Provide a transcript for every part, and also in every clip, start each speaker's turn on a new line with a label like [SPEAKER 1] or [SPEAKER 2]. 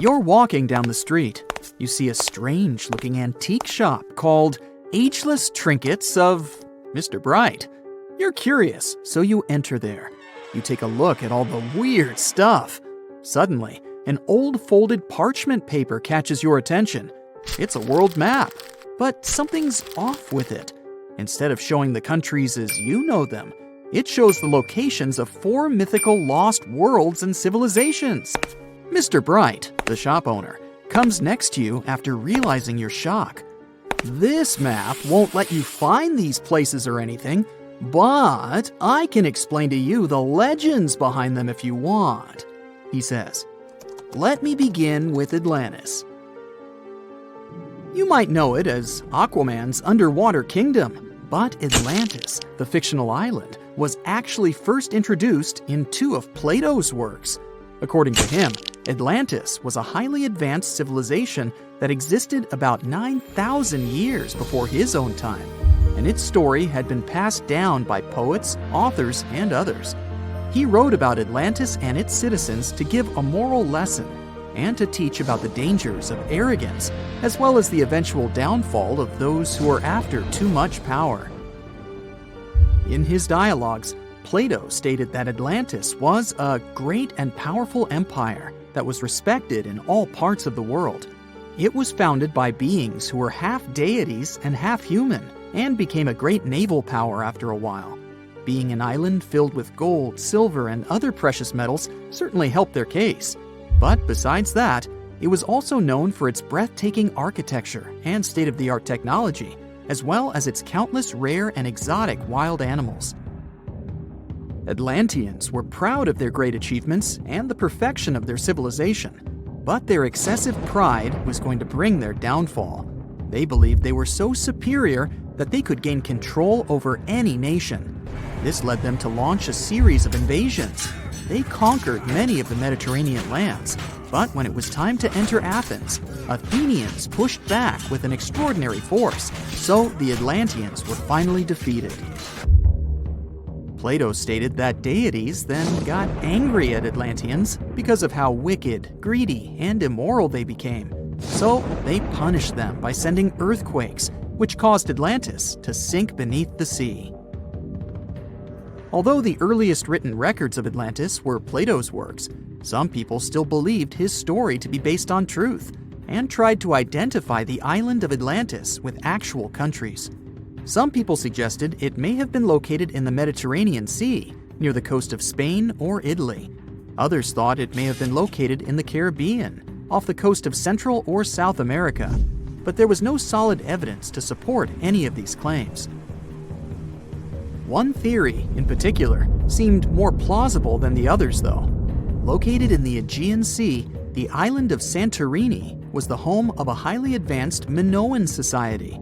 [SPEAKER 1] You're walking down the street. You see a strange-looking antique shop called Ageless Trinkets of Mr. Bright. You're curious, so you enter there. You take a look at all the weird stuff. Suddenly, an old folded parchment paper catches your attention. It's a world map, but something's off with it. Instead of showing the countries as you know them, it shows the locations of 4 mythical lost worlds and civilizations. Mr. Bright, the shop owner, comes next to you after realizing your shock. This map won't let you find these places or anything, but I can explain to you the legends behind them if you want, he says. Let me begin with Atlantis. You might know it as Aquaman's underwater kingdom, but Atlantis, the fictional island, was actually first introduced in 2 of Plato's works. According to him, Atlantis was a highly advanced civilization that existed about 9,000 years before his own time, and its story had been passed down by poets, authors, and others. He wrote about Atlantis and its citizens to give a moral lesson and to teach about the dangers of arrogance, as well as the eventual downfall of those who are after too much power. In his dialogues, Plato stated that Atlantis was a great and powerful empire that was respected in all parts of the world. It was founded by beings who were half deities and half human, and became a great naval power after a while. Being an island filled with gold, silver, and other precious metals certainly helped their case. But besides that, it was also known for its breathtaking architecture and state-of-the-art technology, as well as its countless rare and exotic wild animals. Atlanteans were proud of their great achievements and the perfection of their civilization, but their excessive pride was going to bring their downfall. They believed they were so superior that they could gain control over any nation. This led them to launch a series of invasions. They conquered many of the Mediterranean lands, but when it was time to enter Athens, Athenians pushed back with an extraordinary force, so the Atlanteans were finally defeated. Plato stated that deities then got angry at Atlanteans because of how wicked, greedy, and immoral they became. So they punished them by sending earthquakes, which caused Atlantis to sink beneath the sea. Although the earliest written records of Atlantis were Plato's works, some people still believed his story to be based on truth and tried to identify the island of Atlantis with actual countries. Some people suggested it may have been located in the Mediterranean Sea, near the coast of Spain or Italy. Others thought it may have been located in the Caribbean, off the coast of Central or South America, but there was no solid evidence to support any of these claims. One theory, in particular, seemed more plausible than the others, though. Located in the Aegean Sea, the island of Santorini was the home of a highly advanced Minoan society.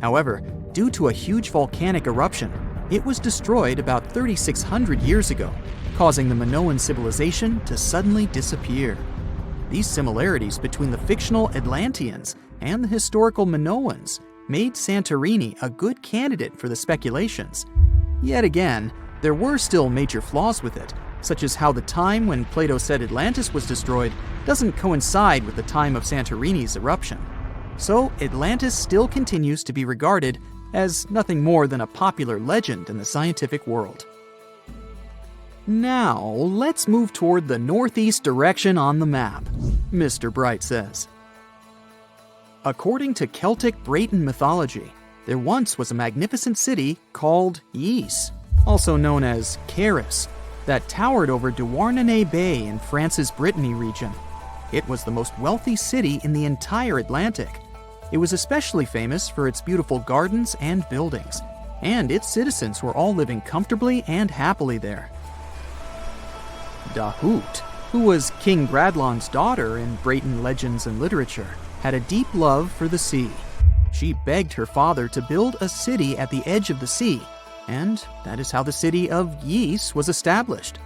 [SPEAKER 1] However, due to a huge volcanic eruption, it was destroyed about 3,600 years ago, causing the Minoan civilization to suddenly disappear. These similarities between the fictional Atlanteans and the historical Minoans made Santorini a good candidate for the speculations. Yet again, there were still major flaws with it, such as how the time when Plato said Atlantis was destroyed doesn't coincide with the time of Santorini's eruption. So Atlantis still continues to be regarded as nothing more than a popular legend in the scientific world. Now, let's move toward the northeast direction on the map, Mr. Bright says. According to Celtic Breton mythology, there once was a magnificent city called Ys, also known as Caris, that towered over Douarnenez Bay in France's Brittany region. It was the most wealthy city in the entire Atlantic. It was especially famous for its beautiful gardens and buildings, and its citizens were all living comfortably and happily there. Dahut, who was King Bradlon's daughter in Breton legends and literature, had a deep love for the sea. She begged her father to build a city at the edge of the sea, and that is how the city of Ys was established.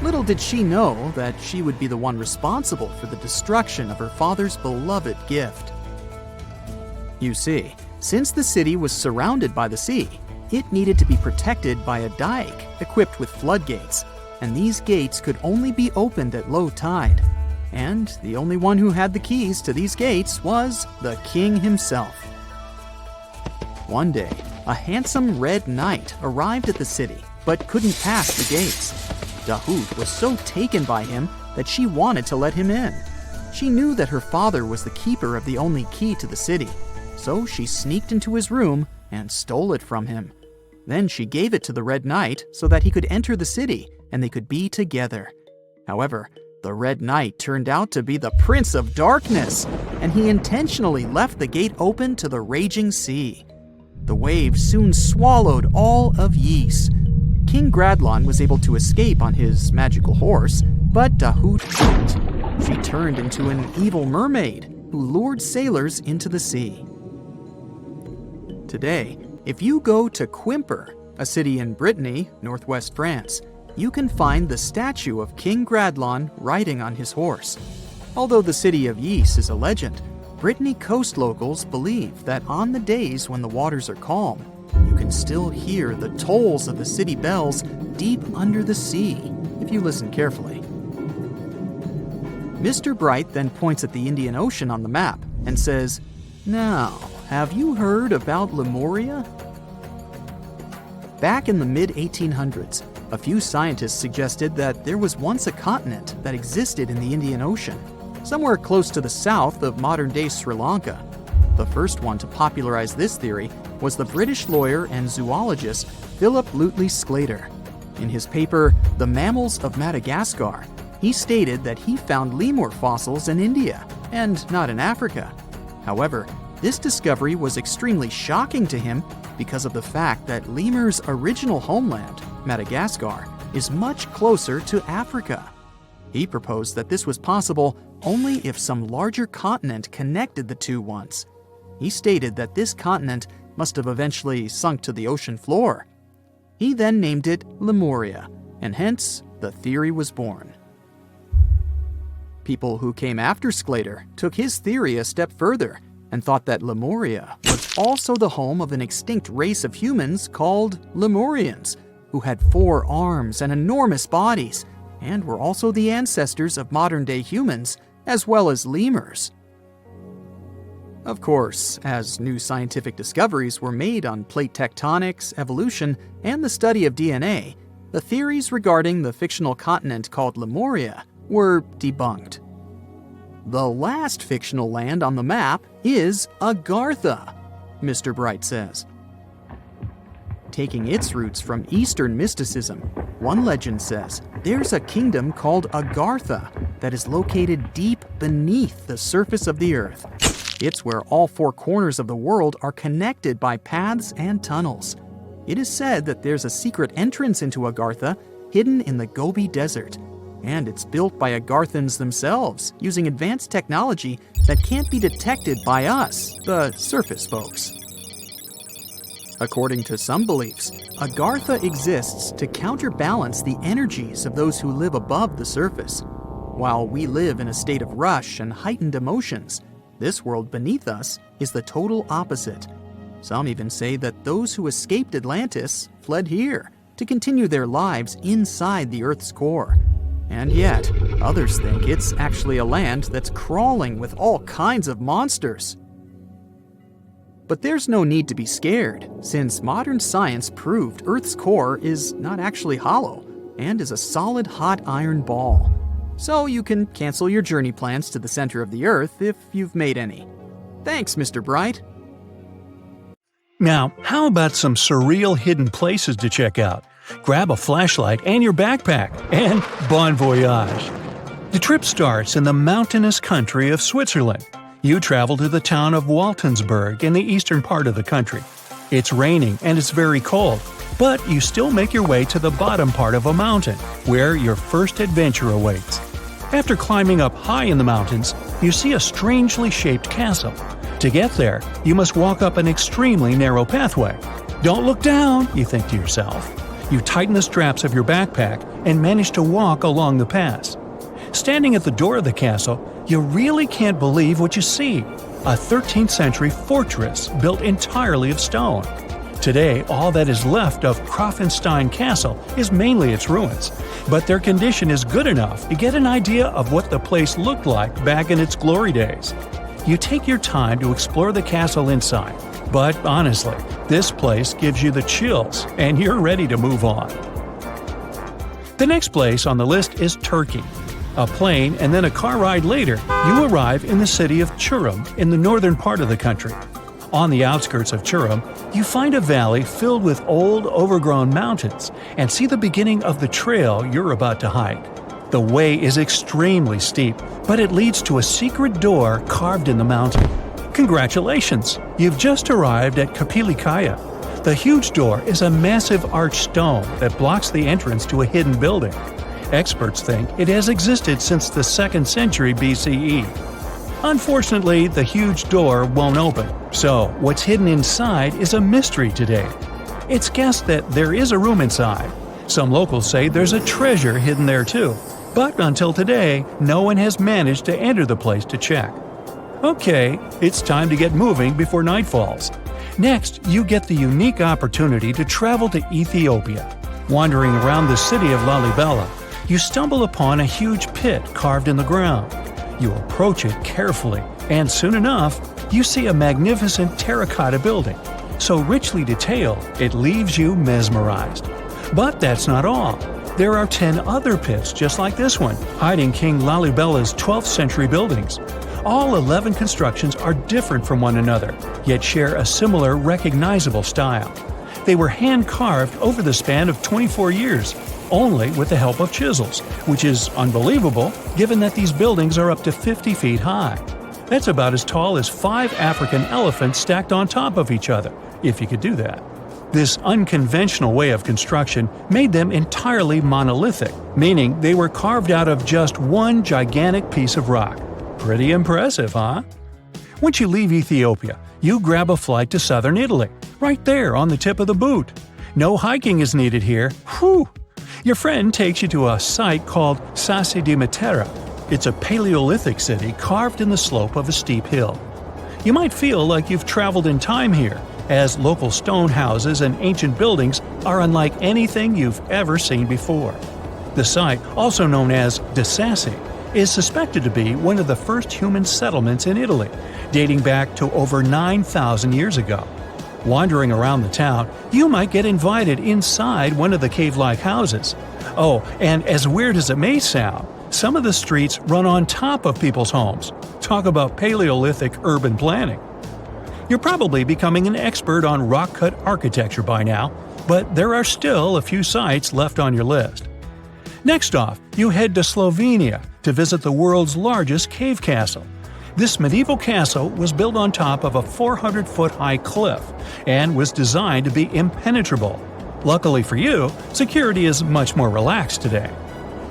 [SPEAKER 1] Little did she know that she would be the one responsible for the destruction of her father's beloved gift. You see, since the city was surrounded by the sea, it needed to be protected by a dike equipped with floodgates, and these gates could only be opened at low tide. and the only one who had the keys to these gates was the king himself. One day, a handsome red knight arrived at the city, but couldn't pass the gates. Dahoud was so taken by him that she wanted to let him in. She knew that her father was the keeper of the only key to the city, so she sneaked into his room and stole it from him. Then she gave it to the Red Knight so that he could enter the city and they could be together. However, the Red Knight turned out to be the Prince of Darkness, and he intentionally left the gate open to the raging sea. The waves soon swallowed all of Ys. King Gradlon was able to escape on his magical horse, but Dahoud couldn't. She turned into an evil mermaid who lured sailors into the sea. Today, if you go to Quimper, a city in Brittany, northwest France, you can find the statue of King Gradlon riding on his horse. Although the city of Ys is a legend, Brittany coast locals believe that on the days when the waters are calm, you can still hear the tolls of the city bells deep under the sea, if you listen carefully. Mr. Bright then points at the Indian Ocean on the map and says, "Now, have you heard about Lemuria?" Back in the mid-1800s, a few scientists suggested that there was once a continent that existed in the Indian Ocean, somewhere close to the south of modern-day Sri Lanka. The first one to popularize this theory was the British lawyer and zoologist Philip Lutley Sclater. In his paper, The Mammals of Madagascar, he stated that he found lemur fossils in India, and not in Africa. However, this discovery was extremely shocking to him because of the fact that lemurs' original homeland, Madagascar, is much closer to Africa. He proposed that this was possible only if some larger continent connected the two once. He stated that this continent must have eventually sunk to the ocean floor. He then named it Lemuria, and hence the theory was born. People who came after Sclater took his theory a step further and thought that Lemuria was also the home of an extinct race of humans called Lemurians, who had 4 arms and enormous bodies, and were also the ancestors of modern-day humans, as well as lemurs. Of course, as new scientific discoveries were made on plate tectonics, evolution, and the study of DNA, the theories regarding the fictional continent called Lemuria were debunked. The last fictional land on the map is Agartha, Mr. Bright says. Taking its roots from Eastern mysticism, one legend says there's a kingdom called Agartha that is located deep beneath the surface of the earth. It's where all 4 corners of the world are connected by paths and tunnels. It is said that there's a secret entrance into Agartha hidden in the Gobi Desert, and it's built by Agarthans themselves using advanced technology that can't be detected by us, the surface folks. According to some beliefs, Agartha exists to counterbalance the energies of those who live above the surface. While we live in a state of rush and heightened emotions, this world beneath us is the total opposite. Some even say that those who escaped Atlantis fled here to continue their lives inside the Earth's core. And yet, others think it's actually a land that's crawling with all kinds of monsters. But there's no need to be scared, since modern science proved Earth's core is not actually hollow and is a solid hot iron ball. So you can cancel your journey plans to the center of the Earth if you've made any. Thanks, Mr. Bright.
[SPEAKER 2] Now, how about some surreal hidden places to check out? Grab a flashlight and your backpack, and bon voyage! The trip starts in the mountainous country of Switzerland. You travel to the town of Waltensburg in the eastern part of the country. It's raining and it's very cold, but you still make your way to the bottom part of a mountain, where your first adventure awaits. After climbing up high in the mountains, you see a strangely shaped castle. To get there, you must walk up an extremely narrow pathway. Don't look down, you think to yourself. You tighten the straps of your backpack and manage to walk along the pass. Standing at the door of the castle, you really can't believe what you see. A 13th century fortress built entirely of stone. Today, all that is left of Krafenstein Castle is mainly its ruins, but their condition is good enough to get an idea of what the place looked like back in its glory days. You take your time to explore the castle inside, but honestly, this place gives you the chills and you're ready to move on. The next place on the list is Turkey. A plane and then a car ride later, you arrive in the city of Çorum in the northern part of the country. On the outskirts of Çorum, you find a valley filled with old, overgrown mountains and see the beginning of the trail you're about to hike. The way is extremely steep, but it leads to a secret door carved in the mountain. Congratulations! You've just arrived at Kapilikaya. The huge door is a massive arched stone that blocks the entrance to a hidden building. Experts think it has existed since the 2nd century BCE. Unfortunately, the huge door won't open, so what's hidden inside is a mystery today. It's guessed that there is a room inside. Some locals say there's a treasure hidden there too, but until today, no one has managed to enter the place to check. Okay, it's time to get moving before night falls. Next, you get the unique opportunity to travel to Ethiopia. Wandering around the city of Lalibela, you stumble upon a huge pit carved in the ground. You approach it carefully, and soon enough, you see a magnificent terracotta building. So richly detailed, it leaves you mesmerized. But that's not all. There are 10 other pits just like this one, hiding King Lalibela's 12th century buildings. All 11 constructions are different from one another, yet share a similar recognizable style. They were hand-carved over the span of 24 years, only with the help of chisels, which is unbelievable given that these buildings are up to 50 feet high. That's about as tall as 5 African elephants stacked on top of each other, if you could do that. This unconventional way of construction made them entirely monolithic, meaning they were carved out of just one gigantic piece of rock. Pretty impressive, huh? Once you leave Ethiopia, you grab a flight to southern Italy, right there on the tip of the boot. No hiking is needed here. Whew! Your friend takes you to a site called Sassi di Matera. It's a Paleolithic city carved in the slope of a steep hill. You might feel like you've traveled in time here, as local stone houses and ancient buildings are unlike anything you've ever seen before. The site, also known as De Sassi, is suspected to be one of the first human settlements in Italy, dating back to over 9,000 years ago. Wandering around the town, you might get invited inside one of the cave-like houses. Oh, and as weird as it may sound, some of the streets run on top of people's homes. Talk about Paleolithic urban planning. You're probably becoming an expert on rock-cut architecture by now, but there are still a few sites left on your list. Next off, you head to Slovenia to visit the world's largest cave castle. This medieval castle was built on top of a 400-foot-high cliff and was designed to be impenetrable. Luckily for you, security is much more relaxed today.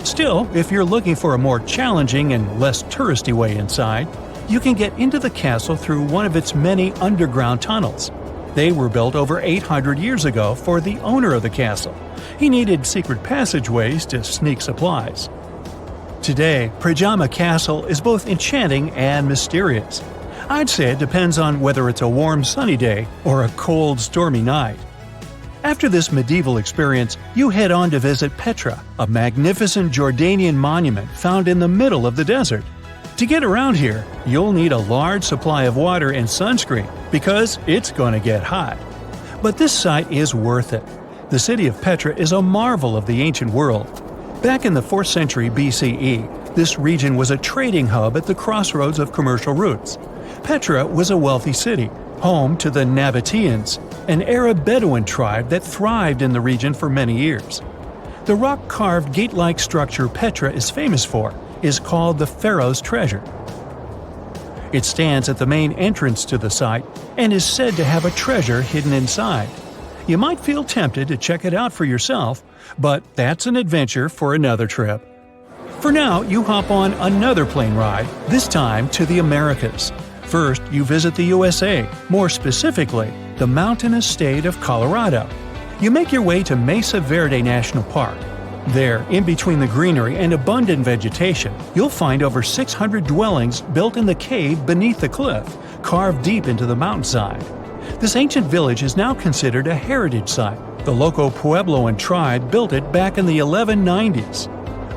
[SPEAKER 2] Still, if you're looking for a more challenging and less touristy way inside, you can get into the castle through one of its many underground tunnels. They were built over 800 years ago for the owner of the castle. He needed secret passageways to sneak supplies. Today, Pajama Castle is both enchanting and mysterious. I'd say it depends on whether it's a warm sunny day or a cold stormy night. After this medieval experience, you head on to visit Petra, a magnificent Jordanian monument found in the middle of the desert. To get around here, you'll need a large supply of water and sunscreen because it's going to get hot. But this site is worth it. The city of Petra is a marvel of the ancient world. Back in the 4th century BCE, this region was a trading hub at the crossroads of commercial routes. Petra was a wealthy city, home to the Nabateans, an Arab Bedouin tribe that thrived in the region for many years. The rock-carved gate-like structure Petra is famous for is called the Pharaoh's Treasure. It stands at the main entrance to the site and is said to have a treasure hidden inside. You might feel tempted to check it out for yourself, but that's an adventure for another trip. For now, you hop on another plane ride, this time to the Americas. First, you visit the USA, more specifically, the mountainous state of Colorado. You make your way to Mesa Verde National Park. There, in between the greenery and abundant vegetation, you'll find over 600 dwellings built in the cave beneath the cliff, carved deep into the mountainside. This ancient village is now considered a heritage site. The local Puebloan tribe built it back in the 1190s.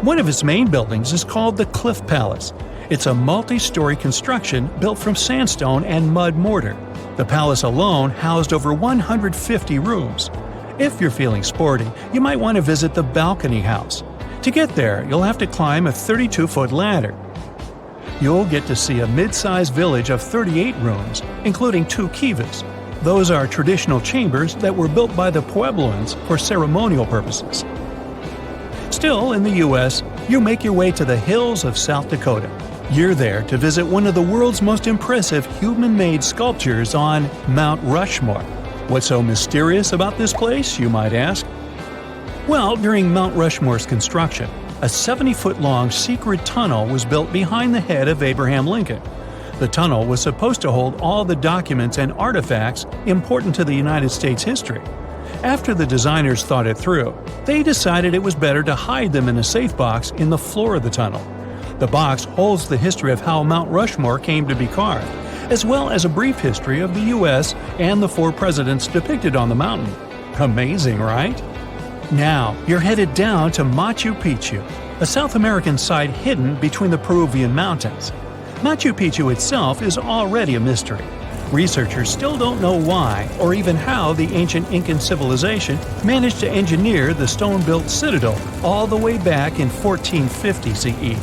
[SPEAKER 2] One of its main buildings is called the Cliff Palace. It's a multi-story construction built from sandstone and mud mortar. The palace alone housed over 150 rooms. If you're feeling sporty, you might want to visit the balcony house. To get there, you'll have to climb a 32-foot ladder. You'll get to see a mid-sized village of 38 rooms, including 2 kivas. Those are traditional chambers that were built by the Puebloans for ceremonial purposes. Still, in the U.S., you make your way to the hills of South Dakota. You're there to visit one of the world's most impressive human-made sculptures on Mount Rushmore. What's so mysterious about this place, you might ask? Well, during Mount Rushmore's construction, a 70-foot-long secret tunnel was built behind the head of Abraham Lincoln. The tunnel was supposed to hold all the documents and artifacts important to the United States history. After the designers thought it through, they decided it was better to hide them in a safe box in the floor of the tunnel. The box holds the history of how Mount Rushmore came to be carved, as well as a brief history of the U.S. and the 4 presidents depicted on the mountain. Amazing, right? Now, you're headed down to Machu Picchu, a South American site hidden between the Peruvian mountains. Machu Picchu itself is already a mystery. Researchers still don't know why or even how the ancient Incan civilization managed to engineer the stone-built citadel all the way back in 1450 CE.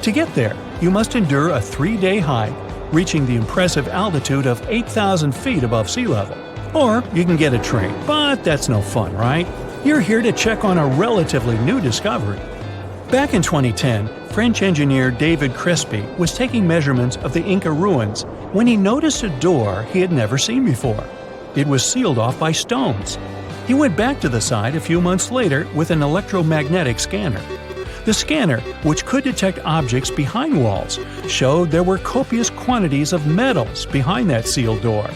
[SPEAKER 2] To get there, you must endure a 3-day hike, reaching the impressive altitude of 8,000 feet above sea level. Or you can get a train, but that's no fun, right? You're here to check on a relatively new discovery. Back in 2010, French engineer David Crespi was taking measurements of the Inca ruins when he noticed a door he had never seen before. It was sealed off by stones. He went back to the site a few months later with an electromagnetic scanner. The scanner, which could detect objects behind walls, showed there were copious quantities of metals behind that sealed door.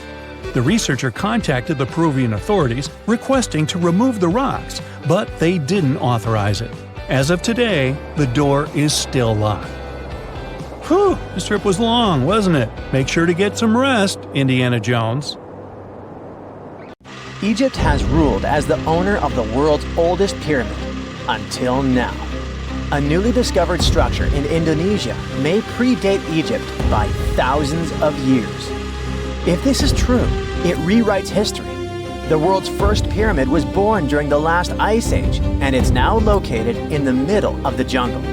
[SPEAKER 2] The researcher contacted the Peruvian authorities requesting to remove the rocks, but they didn't authorize it. As of today, the door is still locked. Whew, this trip was long, wasn't it? Make sure to get some rest, Indiana Jones.
[SPEAKER 3] Egypt has ruled as the owner of the world's oldest pyramid, until now. A newly discovered structure in Indonesia may predate Egypt by thousands of years. If this is true, it rewrites history. The world's first pyramid was born during the last ice age, and it's now located in the middle of the jungle.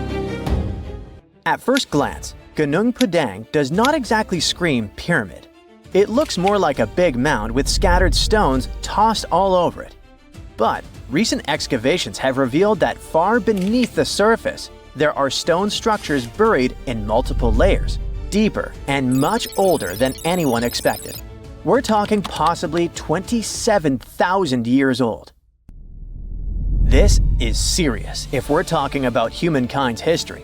[SPEAKER 3] At first glance, Gunung Padang does not exactly scream pyramid. It looks more like a big mound with scattered stones tossed all over it. But recent excavations have revealed that far beneath the surface, there are stone structures buried in multiple layers, deeper and much older than anyone expected. We're talking possibly 27,000 years old. This is serious if we're talking about humankind's history.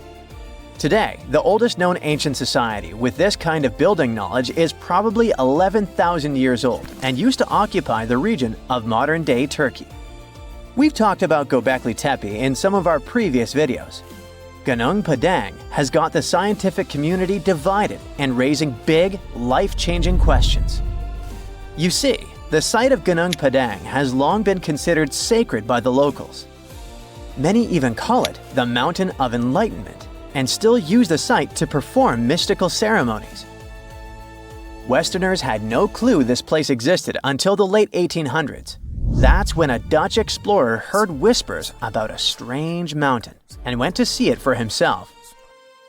[SPEAKER 3] Today, the oldest known ancient society with this kind of building knowledge is probably 11,000 years old and used to occupy the region of modern-day Turkey. We've talked about Göbekli Tepe in some of our previous videos. Gunung Padang has got the scientific community divided and raising big, life-changing questions. You see, the site of Gunung Padang has long been considered sacred by the locals. Many even call it the Mountain of Enlightenment and still use the site to perform mystical ceremonies. Westerners had no clue this place existed until the late 1800s. That's when a Dutch explorer heard whispers about a strange mountain and went to see it for himself.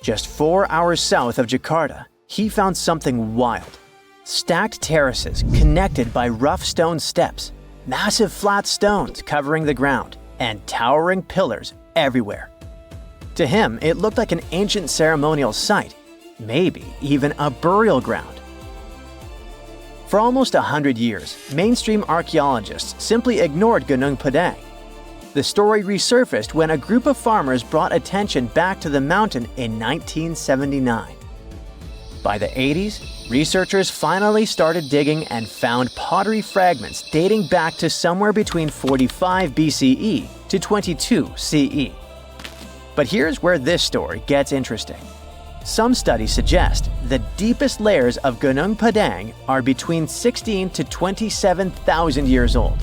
[SPEAKER 3] Just 4 hours south of Jakarta, he found something wild. Stacked terraces connected by rough stone steps, massive flat stones covering the ground, and towering pillars everywhere. To him, it looked like an ancient ceremonial site, maybe even a burial ground. For almost 100 years, mainstream archaeologists simply ignored Gunung Padang. The story resurfaced when a group of farmers brought attention back to the mountain in 1979. By the 80s, researchers finally started digging and found pottery fragments dating back to somewhere between 45 BCE to 22 CE. But here's where this story gets interesting. Some studies suggest the deepest layers of Gunung Padang are between 16 to 27,000 years old.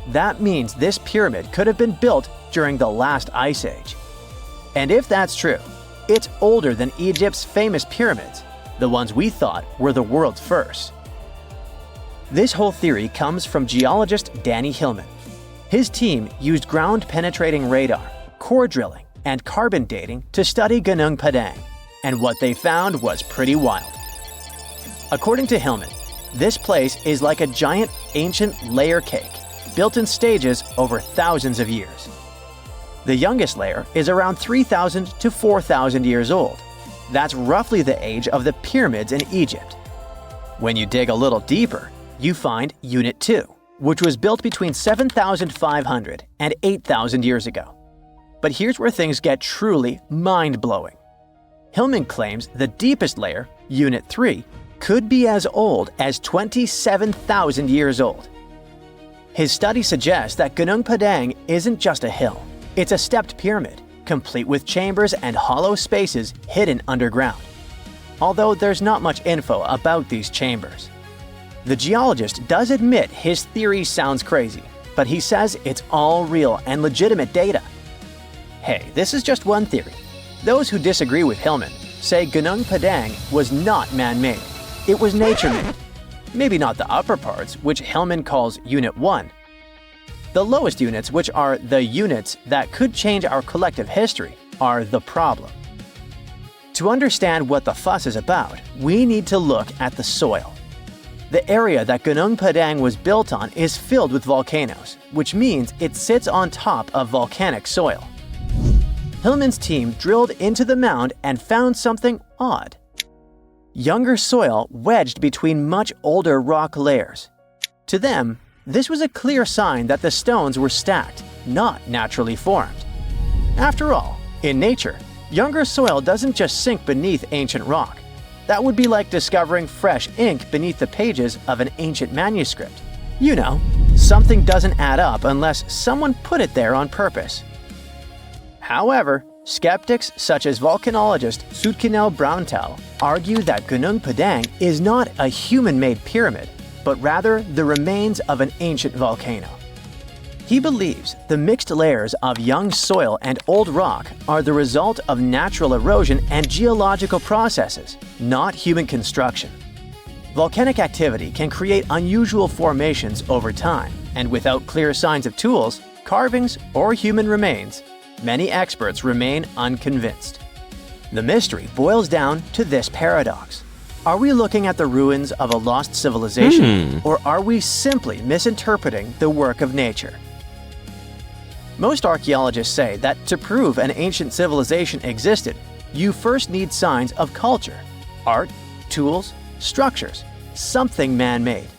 [SPEAKER 3] That means this pyramid could have been built during the last ice age. And if that's true, it's older than Egypt's famous pyramids, the ones we thought were the world's first. This whole theory comes from geologist Danny Hillman. His team used ground-penetrating radar, core drilling, and carbon dating to study Gunung Padang, and what they found was pretty wild. According to Hillman, this place is like a giant ancient layer cake, built in stages over thousands of years. The youngest layer is around 3,000 to 4,000 years old. That's roughly the age of the pyramids in Egypt. When you dig a little deeper, you find Unit 2, which was built between 7,500 and 8,000 years ago. But here's where things get truly mind-blowing. Hillman claims the deepest layer, Unit 3, could be as old as 27,000 years old. His study suggests that Gunung Padang isn't just a hill. It's a stepped pyramid, complete with chambers and hollow spaces hidden underground. Although there's not much info about these chambers. The geologist does admit his theory sounds crazy, but he says it's all real and legitimate data. Hey, this is just one theory. Those who disagree with Hillman say Gunung Padang was not man-made. It was nature-made. Maybe not the upper parts, which Hillman calls Unit 1. The lowest units, which are the units that could change our collective history, are the problem. To understand what the fuss is about, we need to look at the soil. The area that Gunung Padang was built on is filled with volcanoes, which means it sits on top of volcanic soil. Hillman's team drilled into the mound and found something odd. Younger soil wedged between much older rock layers. To them, this was a clear sign that the stones were stacked, not naturally formed. After all, in nature, younger soil doesn't just sink beneath ancient rock. That would be like discovering fresh ink beneath the pages of an ancient manuscript. You know, something doesn't add up unless someone put it there on purpose. However, skeptics such as volcanologist Soetkinel Braunthal argue that Gunung Padang is not a human-made pyramid, but rather the remains of an ancient volcano. He believes the mixed layers of young soil and old rock are the result of natural erosion and geological processes, not human construction. Volcanic activity can create unusual formations over time, and without clear signs of tools, carvings, or human remains, many experts remain unconvinced. The mystery boils down to this paradox. Are we looking at the ruins of a lost civilization, or are we simply misinterpreting the work of nature? Most archaeologists say that to prove an ancient civilization existed, you first need signs of culture, art, tools, structures, something man-made.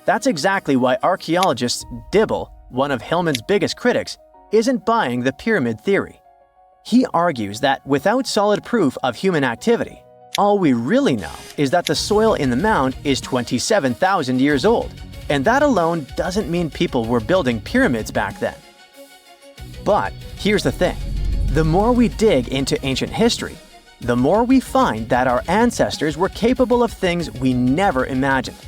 [SPEAKER 3] That's exactly why archaeologist Dibble, one of Hillman's biggest critics, isn't buying the pyramid theory. He argues that without solid proof of human activity, all we really know is that the soil in the mound is 27,000 years old, and that alone doesn't mean people were building pyramids back then. But here's the thing. The more we dig into ancient history, the more we find that our ancestors were capable of things we never imagined.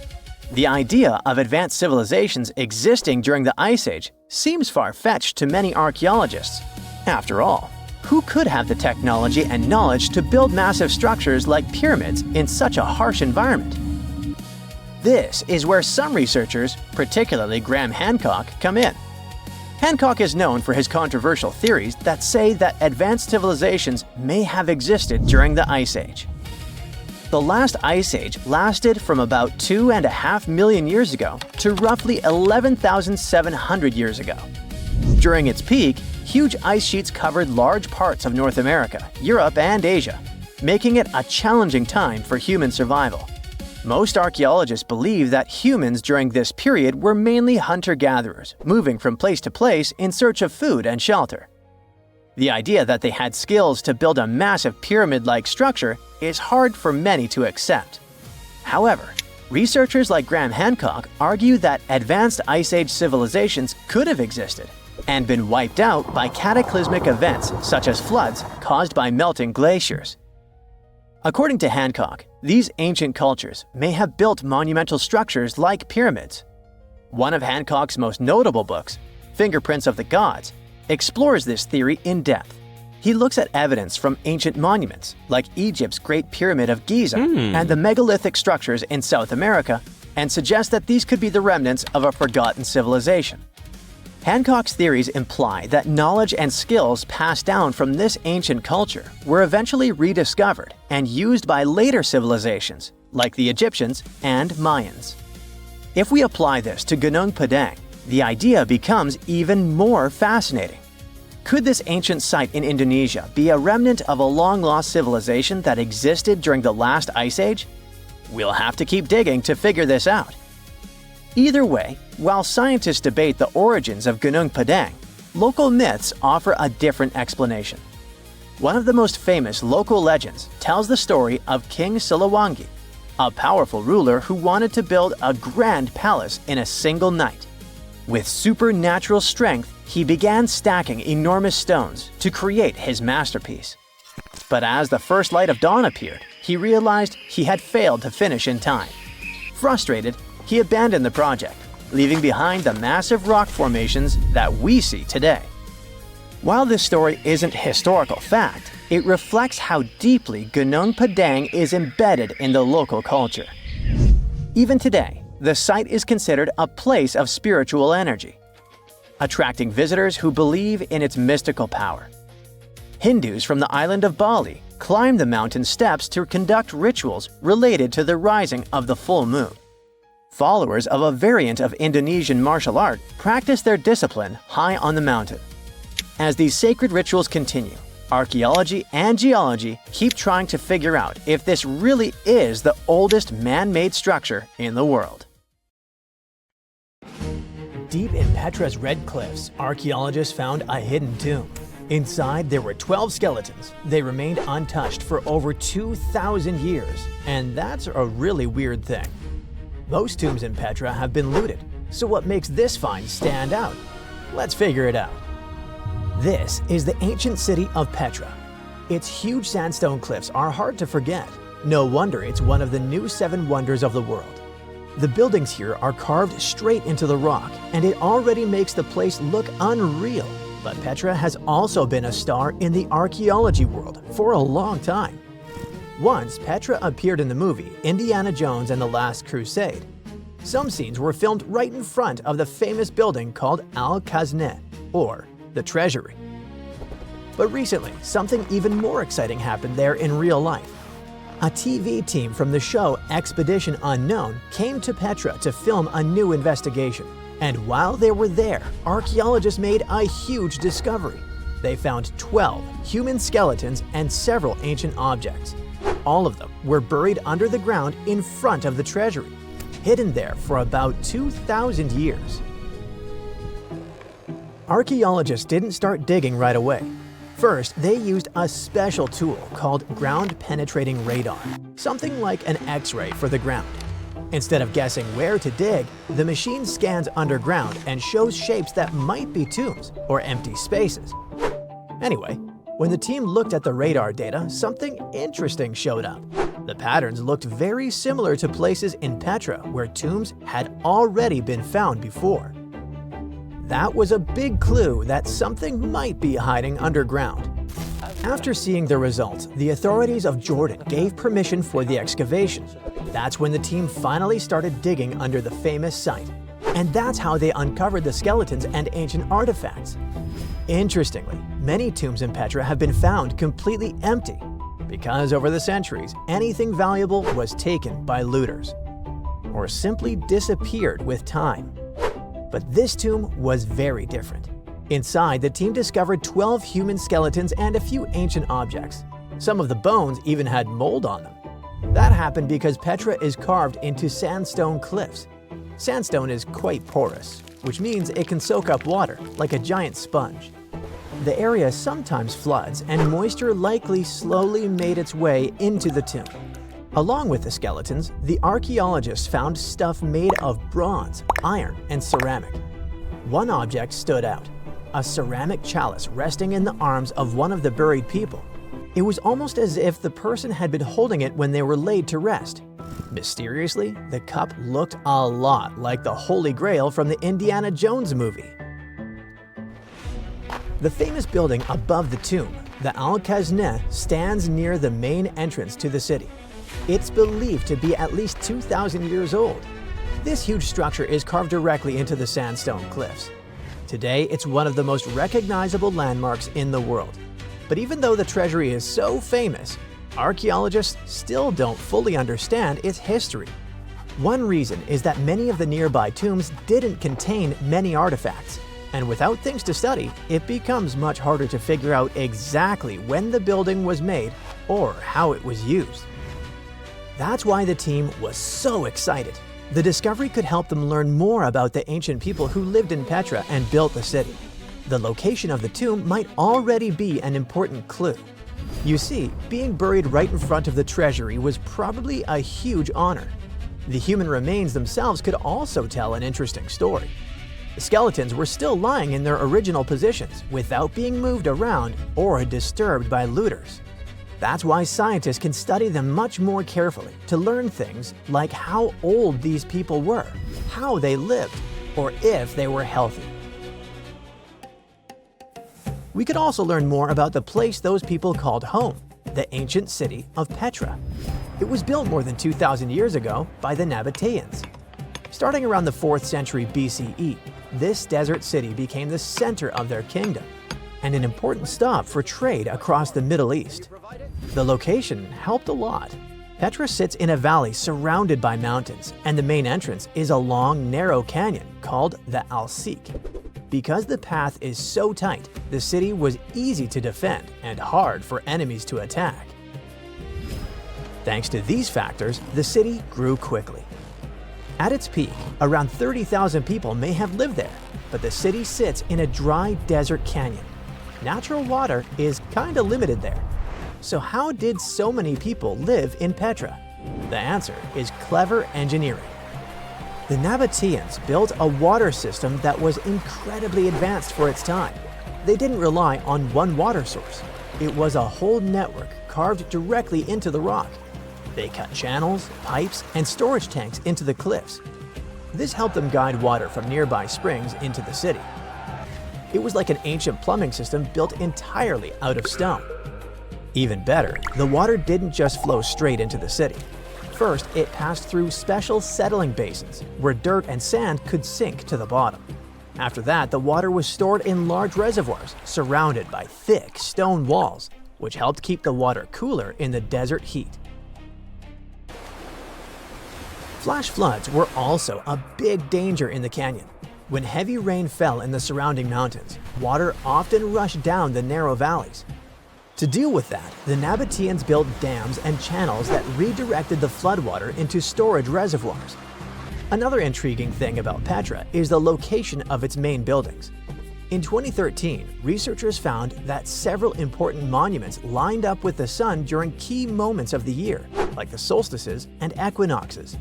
[SPEAKER 3] The idea of advanced civilizations existing during the Ice Age seems far-fetched to many archaeologists. After all, who could have the technology and knowledge to build massive structures like pyramids in such a harsh environment? This is where some researchers, particularly Graham Hancock, come in. Hancock is known for his controversial theories that say that advanced civilizations may have existed during the Ice Age. The last Ice Age lasted from about 2.5 million years ago to roughly 11,700 years ago. During its peak, huge ice sheets covered large parts of North America, Europe, and Asia, making it a challenging time for human survival. Most archaeologists believe that humans during this period were mainly hunter-gatherers, moving from place to place in search of food and shelter. The idea that they had skills to build a massive pyramid-like structure is hard for many to accept. However, researchers like Graham Hancock argue that advanced Ice Age civilizations could have existed and been wiped out by cataclysmic events such as floods caused by melting glaciers. According to Hancock, these ancient cultures may have built monumental structures like pyramids. One of Hancock's most notable books, Fingerprints of the Gods, explores this theory in depth. He looks at evidence from ancient monuments like Egypt's Great Pyramid of Giza and the megalithic structures in South America and suggests that these could be the remnants of a forgotten civilization. Hancock's theories imply that knowledge and skills passed down from this ancient culture were eventually rediscovered and used by later civilizations like the Egyptians and Mayans. If we apply this to Gunung Padang, the idea becomes even more fascinating. Could this ancient site in Indonesia be a remnant of a long-lost civilization that existed during the last ice age? We'll have to keep digging to figure this out. Either way, while scientists debate the origins of Gunung Padang, local myths offer a different explanation. One of the most famous local legends tells the story of King Siliwangi, a powerful ruler who wanted to build a grand palace in a single night. With supernatural strength, he began stacking enormous stones to create his masterpiece. But as the first light of dawn appeared, he realized he had failed to finish in time. Frustrated, he abandoned the project, leaving behind the massive rock formations that we see today. While this story isn't historical fact, it reflects how deeply Gunung Padang is embedded in the local culture. Even today, the site is considered a place of spiritual energy, attracting visitors who believe in its mystical power. Hindus from the island of Bali climb the mountain steps to conduct rituals related to the rising of the full moon. Followers of a variant of Indonesian martial art practice their discipline high on the mountain. As these sacred rituals continue, archaeology and geology keep trying to figure out if this really is the oldest man-made structure in the world. Deep in Petra's Red Cliffs, archaeologists found a hidden tomb. Inside, there were 12 skeletons. They remained untouched for over 2,000 years, and that's a really weird thing. Most tombs in Petra have been looted, so what makes this find stand out? Let's figure it out. This is the ancient city of Petra. Its huge sandstone cliffs are hard to forget. No wonder it's one of the new 7 wonders of the world. The buildings here are carved straight into the rock, and it already makes the place look unreal. But Petra has also been a star in the archaeology world for a long time. Once, Petra appeared in the movie Indiana Jones and the Last Crusade. Some scenes were filmed right in front of the famous building called Al-Khaznet, or the Treasury. But recently, something even more exciting happened there in real life. A TV team from the show Expedition Unknown came to Petra to film a new investigation. And while they were there, archaeologists made a huge discovery. They found 12 human skeletons and several ancient objects. All of them were buried under the ground in front of the treasury, hidden there for about 2,000 years. Archaeologists didn't start digging right away. First, they used a special tool called ground-penetrating radar, something like an X-ray for the ground. Instead of guessing where to dig, the machine scans underground and shows shapes that might be tombs or empty spaces. Anyway, when the team looked at the radar data, something interesting showed up. The patterns looked very similar to places in Petra where tombs had already been found before. That was a big clue that something might be hiding underground. After seeing the results, the authorities of Jordan gave permission for the excavation. That's when the team finally started digging under the famous site. And that's how they uncovered the skeletons and ancient artifacts. Interestingly, many tombs in Petra have been found completely empty, because over the centuries, anything valuable was taken by looters, or simply disappeared with time. But this tomb was very different. Inside, the team discovered 12 human skeletons and a few ancient objects. Some of the bones even had mold on them. That happened because Petra is carved into sandstone cliffs. Sandstone is quite porous, which means it can soak up water like a giant sponge. The area sometimes floods, and moisture likely slowly made its way into the tomb. Along with the skeletons, the archaeologists found stuff made of bronze, iron, and ceramic. One object stood out, a ceramic chalice resting in the arms of one of the buried people. It was almost as if the person had been holding it when they were laid to rest. Mysteriously, the cup looked a lot like the Holy Grail from the Indiana Jones movie. The famous building above the tomb, the Al-Khazneh, stands near the main entrance to the city. It's believed to be at least 2,000 years old. This huge structure is carved directly into the sandstone cliffs. Today, it's one of the most recognizable landmarks in the world. But even though the treasury is so famous, archaeologists still don't fully understand its history. One reason is that many of the nearby tombs didn't contain many artifacts, and without things to study, it becomes much harder to figure out exactly when the building was made or how it was used. That's why the team was so excited. The discovery could help them learn more about the ancient people who lived in Petra and built the city. The location of the tomb might already be an important clue. You see, being buried right in front of the treasury was probably a huge honor. The human remains themselves could also tell an interesting story. The skeletons were still lying in their original positions without being moved around or disturbed by looters. That's why scientists can study them much more carefully to learn things like how old these people were, how they lived, or if they were healthy. We could also learn more about the place those people called home, the ancient city of Petra. It was built more than 2,000 years ago by the Nabateans. Starting around the 4th century BCE, this desert city became the center of their kingdom and an important stop for trade across the Middle East. The location helped a lot. Petra sits in a valley surrounded by mountains, and the main entrance is a long, narrow canyon called the Al-Seek. Because the path is so tight, the city was easy to defend and hard for enemies to attack. Thanks to these factors, the city grew quickly. At its peak, around 30,000 people may have lived there, but the city sits in a dry desert canyon. Natural water is kinda limited there. So how did so many people live in Petra? The answer is clever engineering. The Nabateans built a water system that was incredibly advanced for its time. They didn't rely on one water source. It was a whole network carved directly into the rock. They cut channels, pipes, and storage tanks into the cliffs. This helped them guide water from nearby springs into the city. It was like an ancient plumbing system built entirely out of stone. Even better, the water didn't just flow straight into the city. First, it passed through special settling basins where dirt and sand could sink to the bottom. After that, the water was stored in large reservoirs surrounded by thick stone walls, which helped keep the water cooler in the desert heat. Flash floods were also a big danger in the canyon. When heavy rain fell in the surrounding mountains, water often rushed down the narrow valleys. To deal with that, the Nabateans built dams and channels that redirected the floodwater into storage reservoirs. Another intriguing thing about Petra is the location of its main buildings. In 2013, researchers found that several important monuments lined up with the sun during key moments of the year, like the solstices and equinoxes.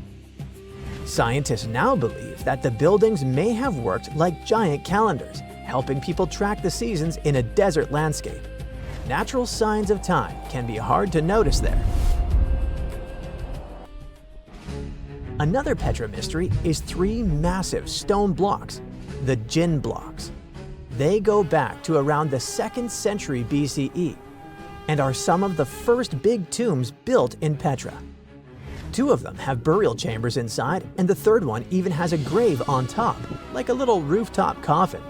[SPEAKER 3] Scientists now believe that the buildings may have worked like giant calendars, helping people track the seasons in a desert landscape. Natural signs of time can be hard to notice there. Another Petra mystery is 3 massive stone blocks, the Jinn blocks. They go back to around the 2nd century BCE and are some of the first big tombs built in Petra. 2 of them have burial chambers inside, and the 3rd one even has a grave on top, like a little rooftop coffin.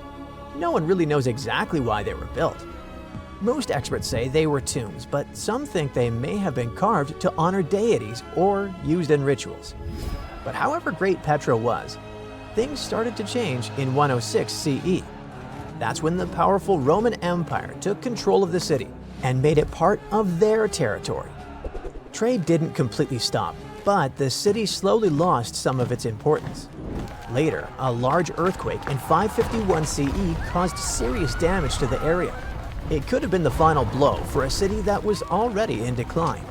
[SPEAKER 3] No one really knows exactly why they were built. Most experts say they were tombs, but some think they may have been carved to honor deities or used in rituals. But however great Petra was, things started to change in 106 CE. That's when the powerful Roman Empire took control of the city and made it part of their territory. Trade didn't completely stop, but the city slowly lost some of its importance. Later, a large earthquake in 551 CE caused serious damage to the area. It could have been the final blow for a city that was already in decline.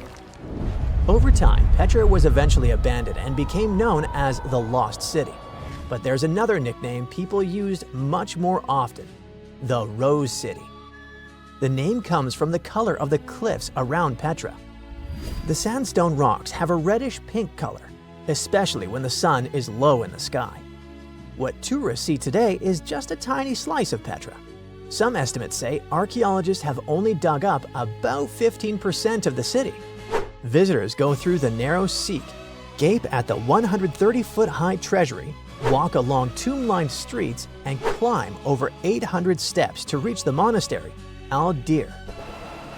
[SPEAKER 3] Over time, Petra was eventually abandoned and became known as the Lost City. But there's another nickname people used much more often, the Rose City. The name comes from the color of the cliffs around Petra. The sandstone rocks have a reddish-pink color, especially when the sun is low in the sky. What tourists see today is just a tiny slice of Petra. Some estimates say archaeologists have only dug up about 15% of the city. Visitors go through the narrow Seek, gape at the 130-foot-high treasury, walk along tomb-lined streets, and climb over 800 steps to reach the monastery, Al-Dir.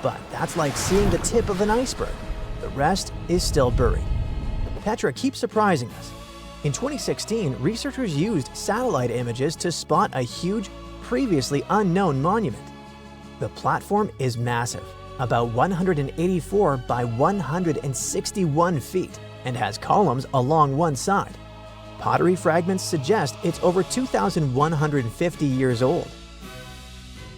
[SPEAKER 3] But that's like seeing the tip of an iceberg. The rest is still buried. Petra keeps surprising us. In 2016, researchers used satellite images to spot a huge, previously unknown monument. The platform is massive, about 184 by 161 feet, and has columns along one side. Pottery fragments suggest it's over 2,150 years old.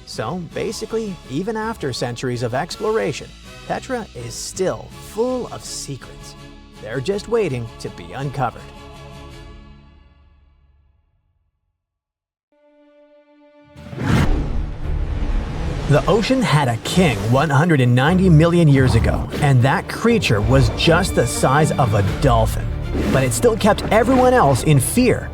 [SPEAKER 3] So basically, even after centuries of exploration, Petra is still full of secrets. They're just waiting to be uncovered. The ocean had a king 190 million years ago, and that creature was just the size of a dolphin. But it still kept everyone else in fear.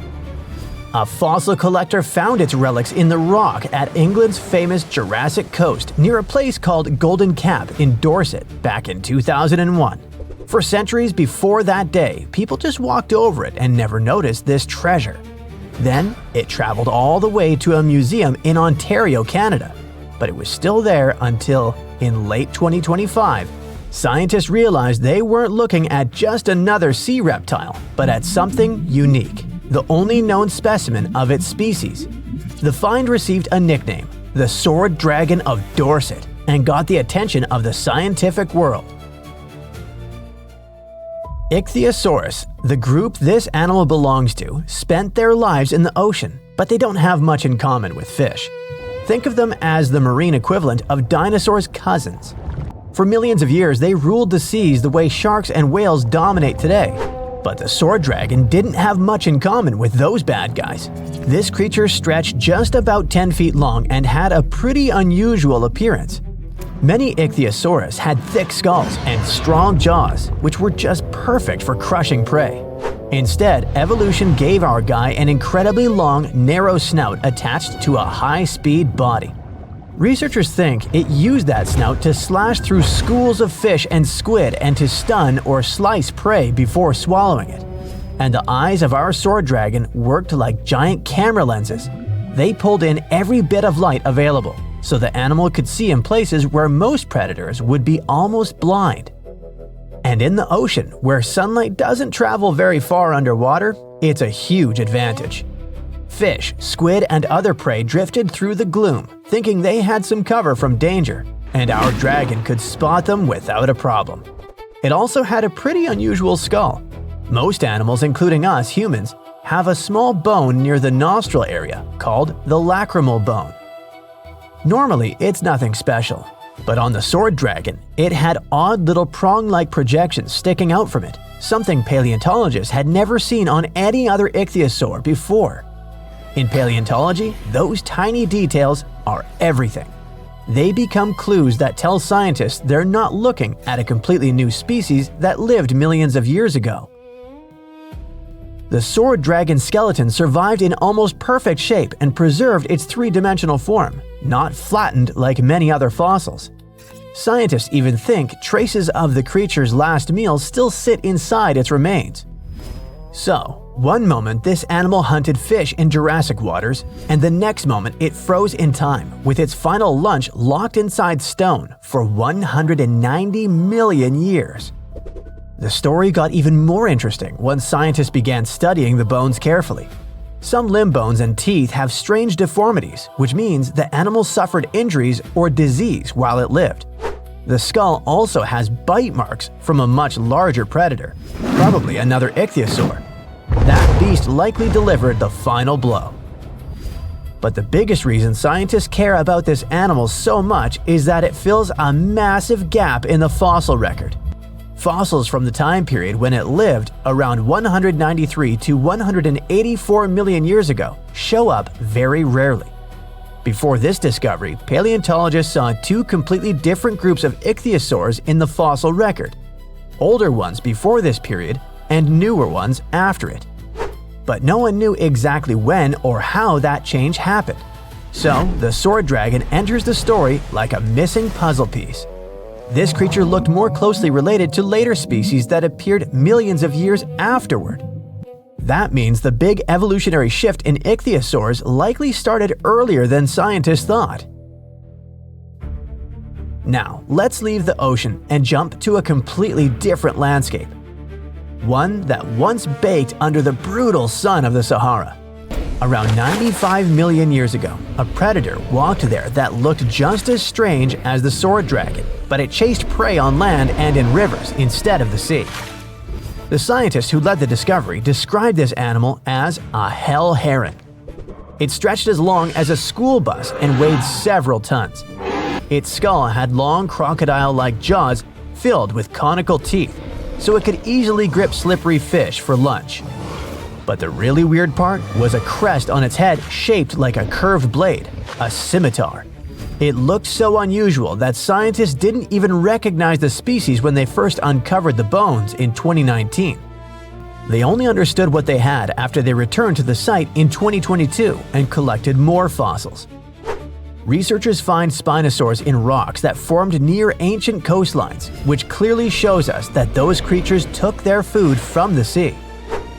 [SPEAKER 3] A fossil collector found its relics in the rock at England's famous Jurassic Coast near a place called Golden Cap in Dorset back in 2001. For centuries before that day, people just walked over it and never noticed this treasure. Then, it traveled all the way to a museum in Ontario, Canada. But it was still there until, in late 2025, scientists realized they weren't looking at just another sea reptile, but at something unique, the only known specimen of its species. The find received a nickname, the Sword Dragon of Dorset, and got the attention of the scientific world. Ichthyosaurus, the group this animal belongs to, spent their lives in the ocean, but they don't have much in common with fish. Think of them as the marine equivalent of dinosaurs' cousins. For millions of years, they ruled the seas the way sharks and whales dominate today. But the sword dragon didn't have much in common with those bad guys. This creature stretched just about 10 feet long and had a pretty unusual appearance. Many ichthyosaurs had thick skulls and strong jaws, which were just perfect for crushing prey. Instead, evolution gave our guy an incredibly long, narrow snout attached to a high-speed body. Researchers think it used that snout to slash through schools of fish and squid and to stun or slice prey before swallowing it. And the eyes of our sword dragon worked like giant camera lenses. They pulled in every bit of light available, so the animal could see in places where most predators would be almost blind. And in the ocean, where sunlight doesn't travel very far underwater, it's a huge advantage. Fish, squid, and other prey drifted through the gloom, thinking they had some cover from danger, and our dragon could spot them without a problem. It also had a pretty unusual skull. Most animals, including us humans, have a small bone near the nostril area called the lacrimal bone. Normally, it's nothing special, but on the sword dragon, it had odd little prong-like projections sticking out from it, something paleontologists had never seen on any other ichthyosaur before. In paleontology, those tiny details are everything. They become clues that tell scientists they're not looking at a completely new species that lived millions of years ago. The sword dragon skeleton survived in almost perfect shape and preserved its three-dimensional form, not flattened like many other fossils. Scientists even think traces of the creature's last meal still sit inside its remains. So, one moment this animal hunted fish in Jurassic waters, and the next moment it froze in time, with its final lunch locked inside stone for 190 million years. The story got even more interesting once scientists began studying the bones carefully. Some limb bones and teeth have strange deformities, which means the animal suffered injuries or disease while it lived. The skull also has bite marks from a much larger predator, probably another ichthyosaur. That beast likely delivered the final blow. But the biggest reason scientists care about this animal so much is that it fills a massive gap in the fossil record. Fossils from the time period when it lived, around 193 to 184 million years ago, show up very rarely. Before this discovery, paleontologists saw two completely different groups of ichthyosaurs in the fossil record: older ones before this period and newer ones after it. But no one knew exactly when or how that change happened. So, the sword dragon enters the story like a missing puzzle piece. This creature looked more closely related to later species that appeared millions of years afterward. That means the big evolutionary shift in ichthyosaurs likely started earlier than scientists thought. Now, let's leave the ocean and jump to a completely different landscape. One that once baked under the brutal sun of the Sahara. Around 95 million years ago, a predator walked there that looked just as strange as the sword dragon, but it chased prey on land and in rivers instead of the sea. The scientist who led the discovery described this animal as a hell heron. It stretched as long as a school bus and weighed several tons. Its skull had long crocodile-like jaws filled with conical teeth, so it could easily grip slippery fish for lunch. But the really weird part was a crest on its head shaped like a curved blade, a scimitar. It looked so unusual that scientists didn't even recognize the species when they first uncovered the bones in 2019. They only understood what they had after they returned to the site in 2022 and collected more fossils. Researchers find spinosaurs in rocks that formed near ancient coastlines, which clearly shows us that those creatures took their food from the sea.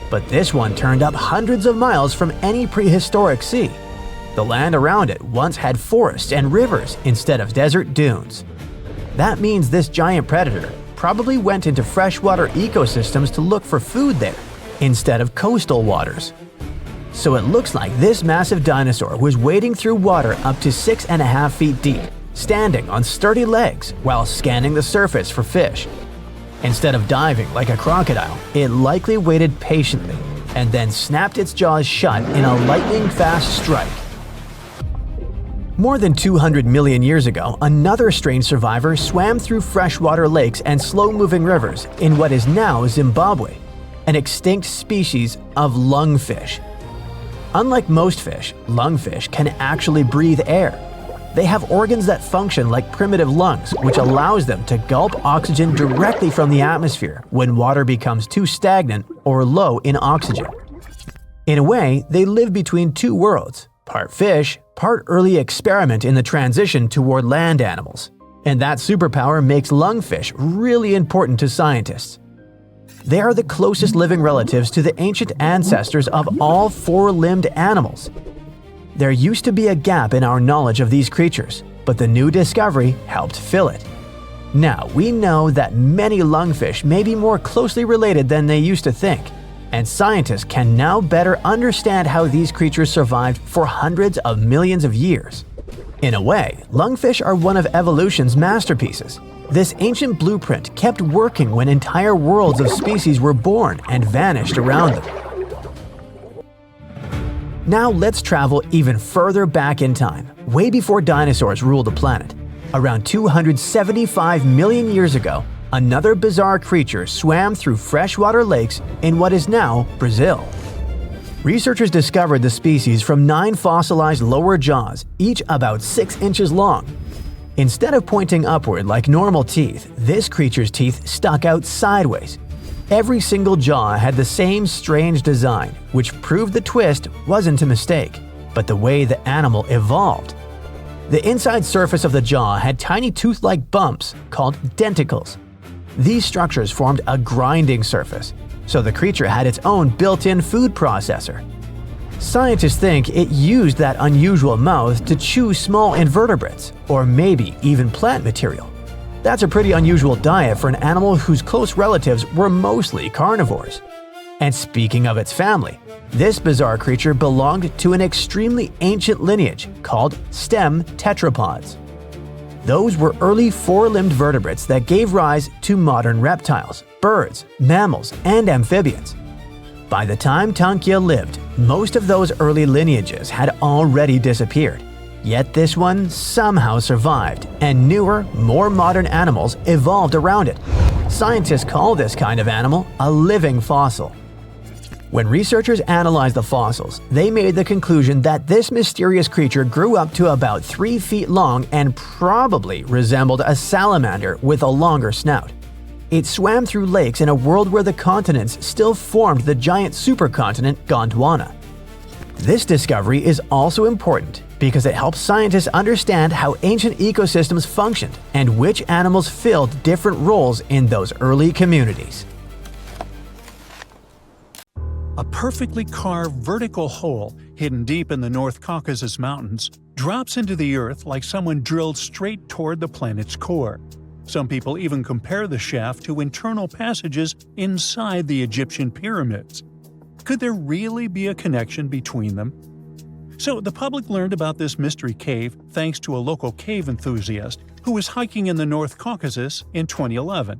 [SPEAKER 3] But this one turned up hundreds of miles from any prehistoric sea. The land around it once had forests and rivers instead of desert dunes. That means this giant predator probably went into freshwater ecosystems to look for food there, instead of coastal waters. So it looks like this massive dinosaur was wading through water up to 6.5 feet deep, standing on sturdy legs while scanning the surface for fish. Instead of diving like a crocodile, it likely waited patiently and then snapped its jaws shut in a lightning-fast strike. More than 200 million years ago, another strange survivor swam through freshwater lakes and slow-moving rivers in what is now Zimbabwe, an extinct species of lungfish. Unlike most fish, lungfish can actually breathe air. They have organs that function like primitive lungs, which allows them to gulp oxygen directly from the atmosphere when water becomes too stagnant or low in oxygen. In a way, they live between two worlds, part fish, part early experiment in the transition toward land animals. And that superpower makes lungfish really important to scientists. They are the closest living relatives to the ancient ancestors of all four-limbed animals. There used to be a gap in our knowledge of these creatures, but the new discovery helped fill it. Now we know that many lungfish may be more closely related than they used to think, and scientists can now better understand how these creatures survived for hundreds of millions of years. In a way, lungfish are one of evolution's masterpieces. This ancient blueprint kept working when entire worlds of species were born and vanished around them. Now let's travel even further back in time, way before dinosaurs ruled the planet. Around 275 million years ago, another bizarre creature swam through freshwater lakes in what is now Brazil. Researchers discovered the species from 9 fossilized lower jaws, each about 6 inches long. Instead of pointing upward like normal teeth, this creature's teeth stuck out sideways. Every single jaw had the same strange design, which proved the twist wasn't a mistake, but the way the animal evolved. The inside surface of the jaw had tiny tooth-like bumps called denticles. These structures formed a grinding surface, so the creature had its own built-in food processor. Scientists think it used that unusual mouth to chew small invertebrates, or maybe even plant material. That's a pretty unusual diet for an animal whose close relatives were mostly carnivores. And speaking of its family, this bizarre creature belonged to an extremely ancient lineage called stem tetrapods. Those were early four-limbed vertebrates that gave rise to modern reptiles, birds, mammals, and amphibians. By the time Tankia lived, most of those early lineages had already disappeared. Yet this one somehow survived, and newer, more modern animals evolved around it. Scientists call this kind of animal a living fossil. When researchers analyzed the fossils, they made the conclusion that this mysterious creature grew up to about 3 feet long and probably resembled a salamander with a longer snout. It swam through lakes in a world where the continents still formed the giant supercontinent Gondwana. This discovery is also important because it helps scientists understand how ancient ecosystems functioned and which animals filled different roles in those early communities.
[SPEAKER 2] A perfectly carved vertical hole hidden deep in the North Caucasus Mountains drops into the Earth like someone drilled straight toward the planet's core. Some people even compare the shaft to internal passages inside the Egyptian pyramids. Could there really be a connection between them? So the public learned about this mystery cave thanks to a local cave enthusiast who was hiking in the North Caucasus in 2011.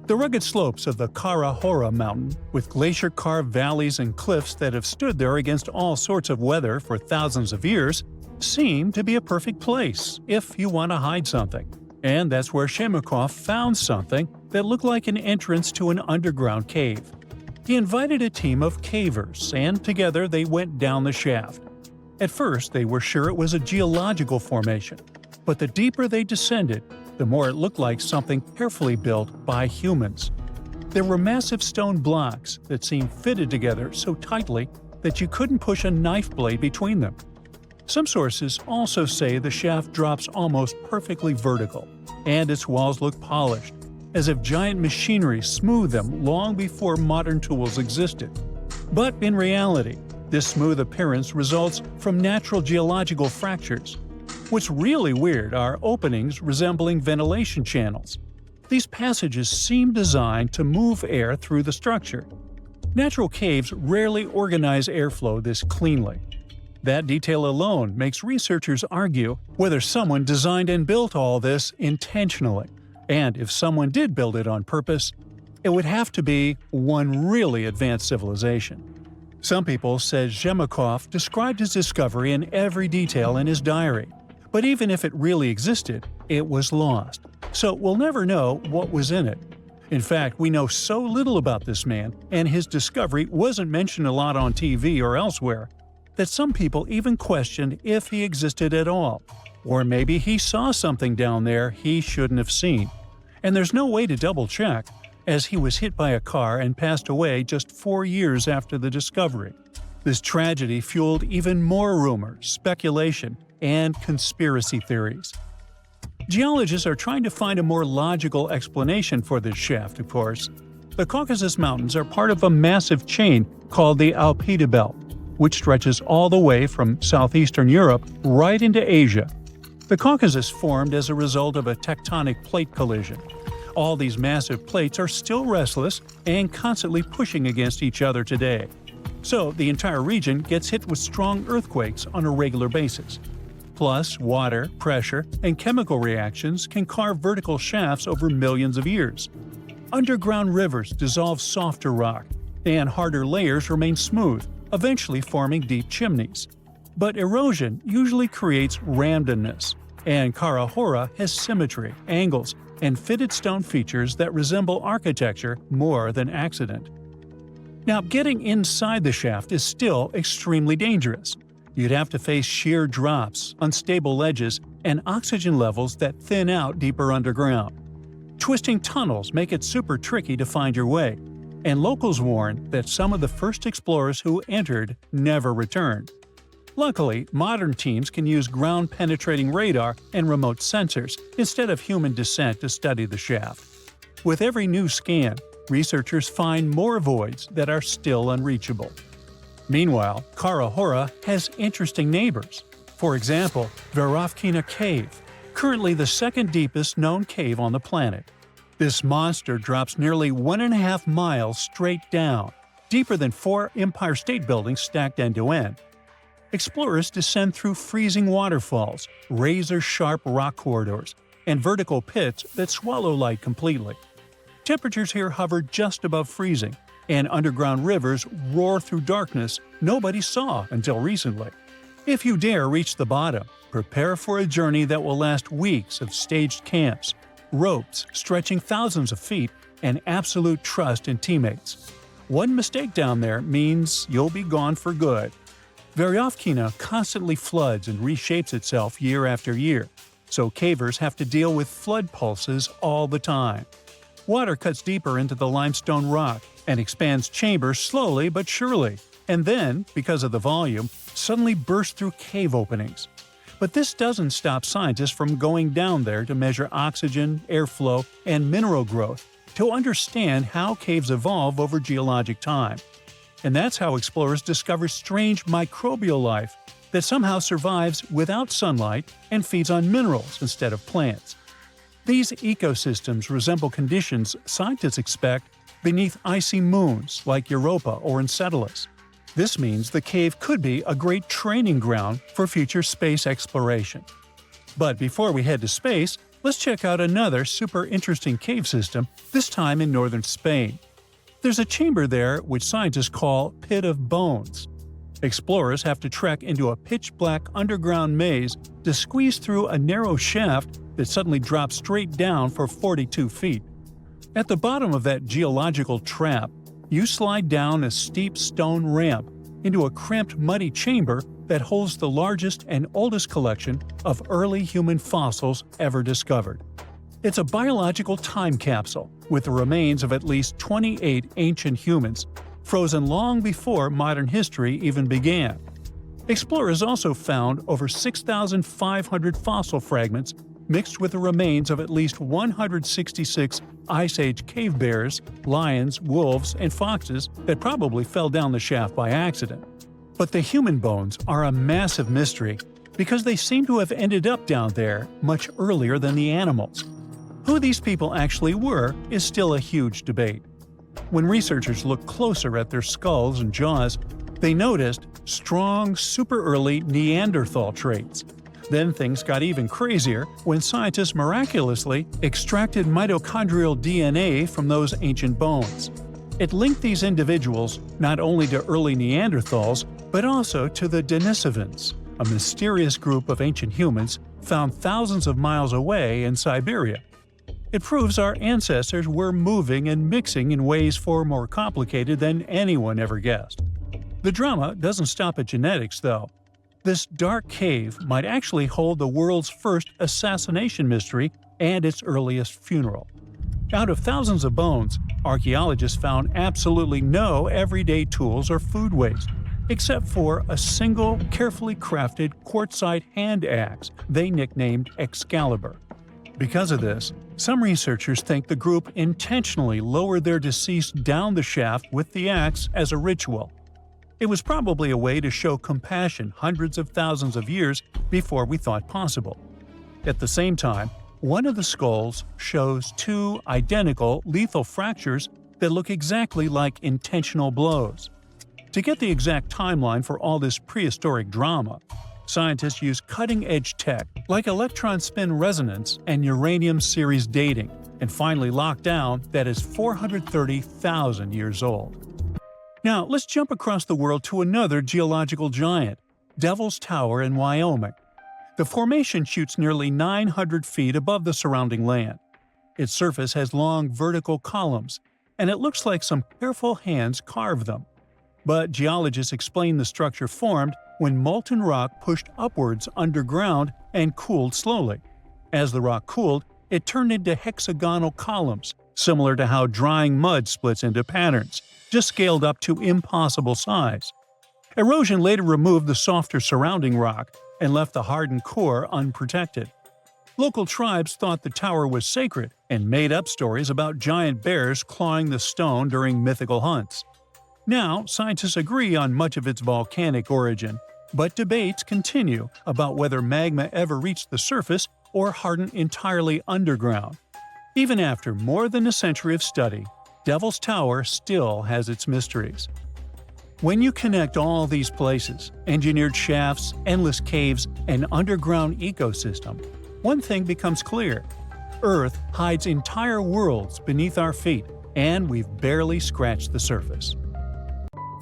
[SPEAKER 2] The rugged slopes of the Kara Hora mountain, with glacier-carved valleys and cliffs that have stood there against all sorts of weather for thousands of years, seem to be a perfect place if you want to hide something. And that's where Shemakov found something that looked like an entrance to an underground cave. He invited a team of cavers, and together they went down the shaft. At first, they were sure it was a geological formation, but the deeper they descended, the more it looked like something carefully built by humans. There were massive stone blocks that seemed fitted together so tightly that you couldn't push a knife blade between them. Some sources also say the shaft drops almost perfectly vertical, and its walls look polished, as if giant machinery smoothed them long before modern tools existed. But in reality, this smooth appearance results from natural geological fractures. What's really weird are openings resembling ventilation channels. These passages seem designed to move air through the structure. Natural caves rarely organize airflow this cleanly. That detail alone makes researchers argue whether someone designed and built all this intentionally. And if someone did build it on purpose, it would have to be one really advanced civilization. Some people said Shemakov described his discovery in every detail in his diary. But even if it really existed, it was lost. So we'll never know what was in it. In fact, we know so little about this man, and his discovery wasn't mentioned a lot on TV or elsewhere, that some people even questioned if he existed at all. Or maybe he saw something down there he shouldn't have seen. And there's no way to double-check, as he was hit by a car and passed away just 4 years after the discovery. This tragedy fueled even more rumors, speculation, and conspiracy theories. Geologists are trying to find a more logical explanation for this shaft, of course. The Caucasus Mountains are part of a massive chain called the Alpida Belt, which stretches all the way from southeastern Europe right into Asia. The Caucasus formed as a result of a tectonic plate collision. All these massive plates are still restless and constantly pushing against each other today. So the entire region gets hit with strong earthquakes on a regular basis. Plus, water, pressure, and chemical reactions can carve vertical shafts over millions of years. Underground rivers dissolve softer rock, and harder layers remain smooth, eventually forming deep chimneys. But erosion usually creates randomness, and Kara Hora has symmetry, angles, and fitted stone features that resemble architecture more than accident. Now, getting inside the shaft is still extremely dangerous. You'd have to face sheer drops, unstable ledges, and oxygen levels that thin out deeper underground. Twisting tunnels make it super tricky to find your way, and locals warn that some of the first explorers who entered never returned. Luckily, modern teams can use ground-penetrating radar and remote sensors instead of human descent to study the shaft. With every new scan, researchers find more voids that are still unreachable. Meanwhile, Kara Hora has interesting neighbors. For example, Verovkina Cave, currently the second deepest known cave on the planet. This monster drops nearly 1.5 miles straight down, deeper than 4 Empire State Buildings stacked end to end. Explorers descend through freezing waterfalls, razor-sharp rock corridors, and vertical pits that swallow light completely. Temperatures here hover just above freezing, and underground rivers roar through darkness nobody saw until recently. If you dare reach the bottom, prepare for a journey that will last weeks of staged camps, ropes stretching thousands of feet, and absolute trust in teammates. One mistake down there means you'll be gone for good. Veryovkina constantly floods and reshapes itself year after year, so cavers have to deal with flood pulses all the time. Water cuts deeper into the limestone rock and expands chambers slowly but surely, and then, because of the volume, suddenly bursts through cave openings. But this doesn't stop scientists from going down there to measure oxygen, airflow, and mineral growth to understand how caves evolve over geologic time. And that's how explorers discover strange microbial life that somehow survives without sunlight and feeds on minerals instead of plants. These ecosystems resemble conditions scientists expect beneath icy moons like Europa or Enceladus. This means the cave could be a great training ground for future space exploration. But before we head to space, let's check out another super interesting cave system, this time in northern Spain. There's a chamber there which scientists call Pit of Bones. Explorers have to trek into a pitch-black underground maze to squeeze through a narrow shaft that suddenly drops straight down for 42 feet. At the bottom of that geological trap, you slide down a steep stone ramp into a cramped, muddy chamber that holds the largest and oldest collection of early human fossils ever discovered. It's a biological time capsule with the remains of at least 28 ancient humans, frozen long before modern history even began. Explorers also found over 6,500 fossil fragments mixed with the remains of at least 166 Ice Age cave bears, lions, wolves, and foxes that probably fell down the shaft by accident. But the human bones are a massive mystery because they seem to have ended up down there much earlier than the animals. Who these people actually were is still a huge debate. When researchers looked closer at their skulls and jaws, they noticed strong, super early Neanderthal traits. Then things got even crazier when scientists miraculously extracted mitochondrial DNA from those ancient bones. It linked these individuals not only to early Neanderthals, but also to the Denisovans, a mysterious group of ancient humans found thousands of miles away in Siberia. It proves our ancestors were moving and mixing in ways far more complicated than anyone ever guessed. The drama doesn't stop at genetics, though. This dark cave might actually hold the world's first assassination mystery and its earliest funeral. Out of thousands of bones, archaeologists found absolutely no everyday tools or food waste, except for a single, carefully crafted quartzite hand axe they nicknamed Excalibur. Because of this, some researchers think the group intentionally lowered their deceased down the shaft with the axe as a ritual. It was probably a way to show compassion hundreds of thousands of years before we thought possible. At the same time, one of the skulls shows two identical lethal fractures that look exactly like intentional blows. To get the exact timeline for all this prehistoric drama, scientists use cutting-edge tech like electron spin resonance and uranium series dating, and finally locked down that is 430,000 years old. Now, let's jump across the world to another geological giant, Devil's Tower in Wyoming. The formation shoots nearly 900 feet above the surrounding land. Its surface has long vertical columns, and it looks like some careful hands carved them. But geologists explain the structure formed when molten rock pushed upwards underground and cooled slowly. As the rock cooled, it turned into hexagonal columns, similar to how drying mud splits into patterns, just scaled up to impossible size. Erosion later removed the softer surrounding rock and left the hardened core unprotected. Local tribes thought the tower was sacred and made up stories about giant bears clawing the stone during mythical hunts. Now, scientists agree on much of its volcanic origin, but debates continue about whether magma ever reached the surface or hardened entirely underground. Even after more than a century of study, Devil's Tower still has its mysteries. When you connect all these places, engineered shafts, endless caves, and underground ecosystem, one thing becomes clear. Earth hides entire worlds beneath our feet, and we've barely scratched the surface.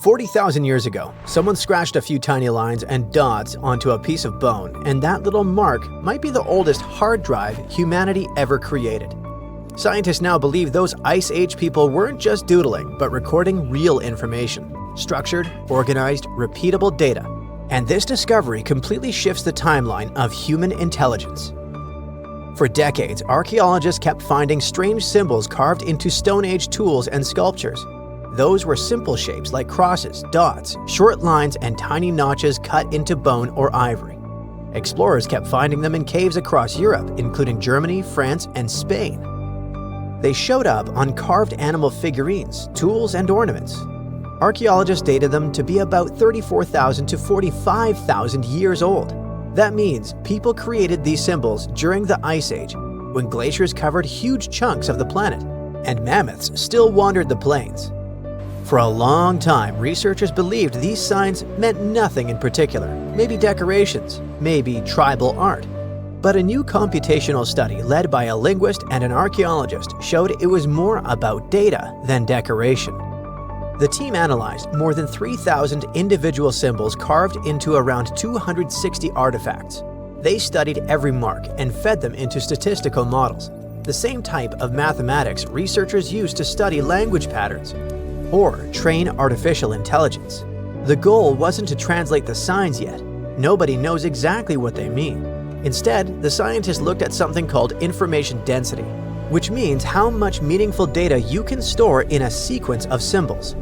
[SPEAKER 3] 40,000 years ago, someone scratched a few tiny lines and dots onto a piece of bone, and that little mark might be the oldest hard drive humanity ever created. Scientists now believe those Ice Age people weren't just doodling, but recording real information, structured, organized, repeatable data. And this discovery completely shifts the timeline of human intelligence. For decades, archaeologists kept finding strange symbols carved into Stone Age tools and sculptures. Those were simple shapes like crosses, dots, short lines, and tiny notches cut into bone or ivory. Explorers kept finding them in caves across Europe, including Germany, France, and Spain. They showed up on carved animal figurines, tools, and ornaments. Archaeologists dated them to be about 34,000 to 45,000 years old. That means people created these symbols during the Ice Age, when glaciers covered huge chunks of the planet, and mammoths still wandered the plains. For a long time, researchers believed these signs meant nothing in particular, maybe decorations, maybe tribal art. But a new computational study led by a linguist and an archaeologist showed it was more about data than decoration. The team analyzed more than 3,000 individual symbols carved into around 260 artifacts. They studied every mark and fed them into statistical models, the same type of mathematics researchers use to study language patterns or train artificial intelligence. The goal wasn't to translate the signs yet. Nobody knows exactly what they mean. Instead, the scientists looked at something called information density, which means how much meaningful data you can store in a sequence of symbols.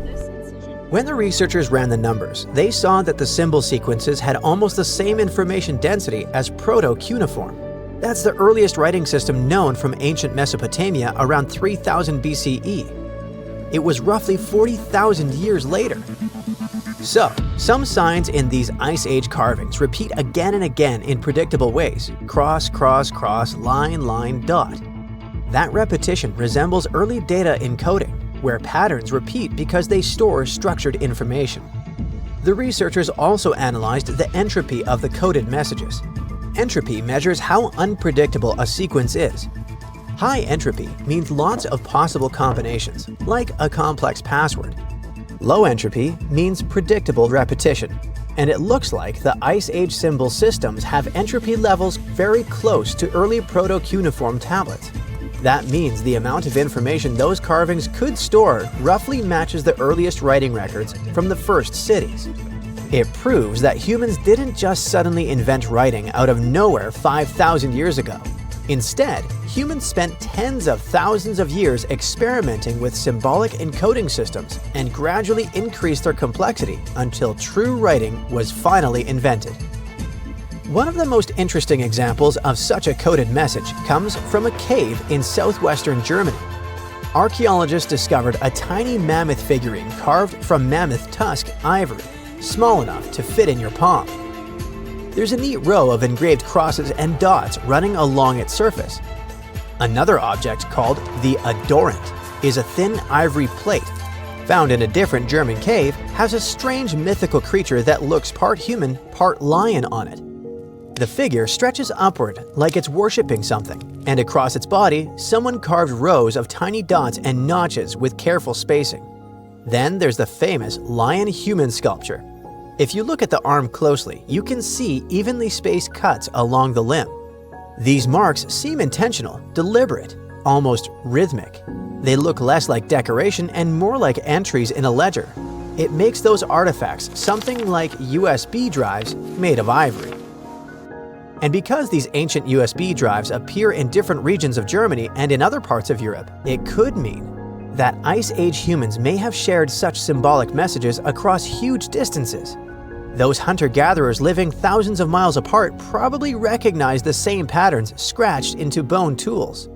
[SPEAKER 3] When the researchers ran the numbers, they saw that the symbol sequences had almost the same information density as proto-cuneiform. That's the earliest writing system known from ancient Mesopotamia around 3000 BCE. It was roughly 40,000 years later. So, some signs in these Ice Age carvings repeat again and again in predictable ways: cross, cross, cross, line, line, dot. That repetition resembles early data encoding, where patterns repeat because they store structured information. The researchers also analyzed the entropy of the coded messages. Entropy measures how unpredictable a sequence is. High entropy means lots of possible combinations, like a complex password. Low entropy means predictable repetition, and it looks like the Ice Age symbol systems have entropy levels very close to early proto-cuneiform tablets. That means the amount of information those carvings could store roughly matches the earliest writing records from the first cities. It proves that humans didn't just suddenly invent writing out of nowhere 5,000 years ago. Instead, humans spent tens of thousands of years experimenting with symbolic encoding systems and gradually increased their complexity until true writing was finally invented. One of the most interesting examples of such a coded message comes from a cave in southwestern Germany. Archaeologists discovered a tiny mammoth figurine carved from mammoth tusk ivory, small enough to fit in your palm. There's a neat row of engraved crosses and dots running along its surface. Another object called the adorant is a thin ivory plate. Found in a different German cave, has a strange mythical creature that looks part human, part lion on it. The figure stretches upward like it's worshipping something, and across its body, someone carved rows of tiny dots and notches with careful spacing. Then there's the famous lion-human sculpture. If you look at the arm closely, you can see evenly spaced cuts along the limb. These marks seem intentional, deliberate, almost rhythmic. They look less like decoration and more like entries in a ledger. It makes those artifacts something like USB drives made of ivory. And because these ancient USB drives appear in different regions of Germany and in other parts of Europe, it could mean that Ice Age humans may have shared such symbolic messages across huge distances. Those hunter-gatherers living thousands of miles apart probably recognized the same patterns scratched into bone tools.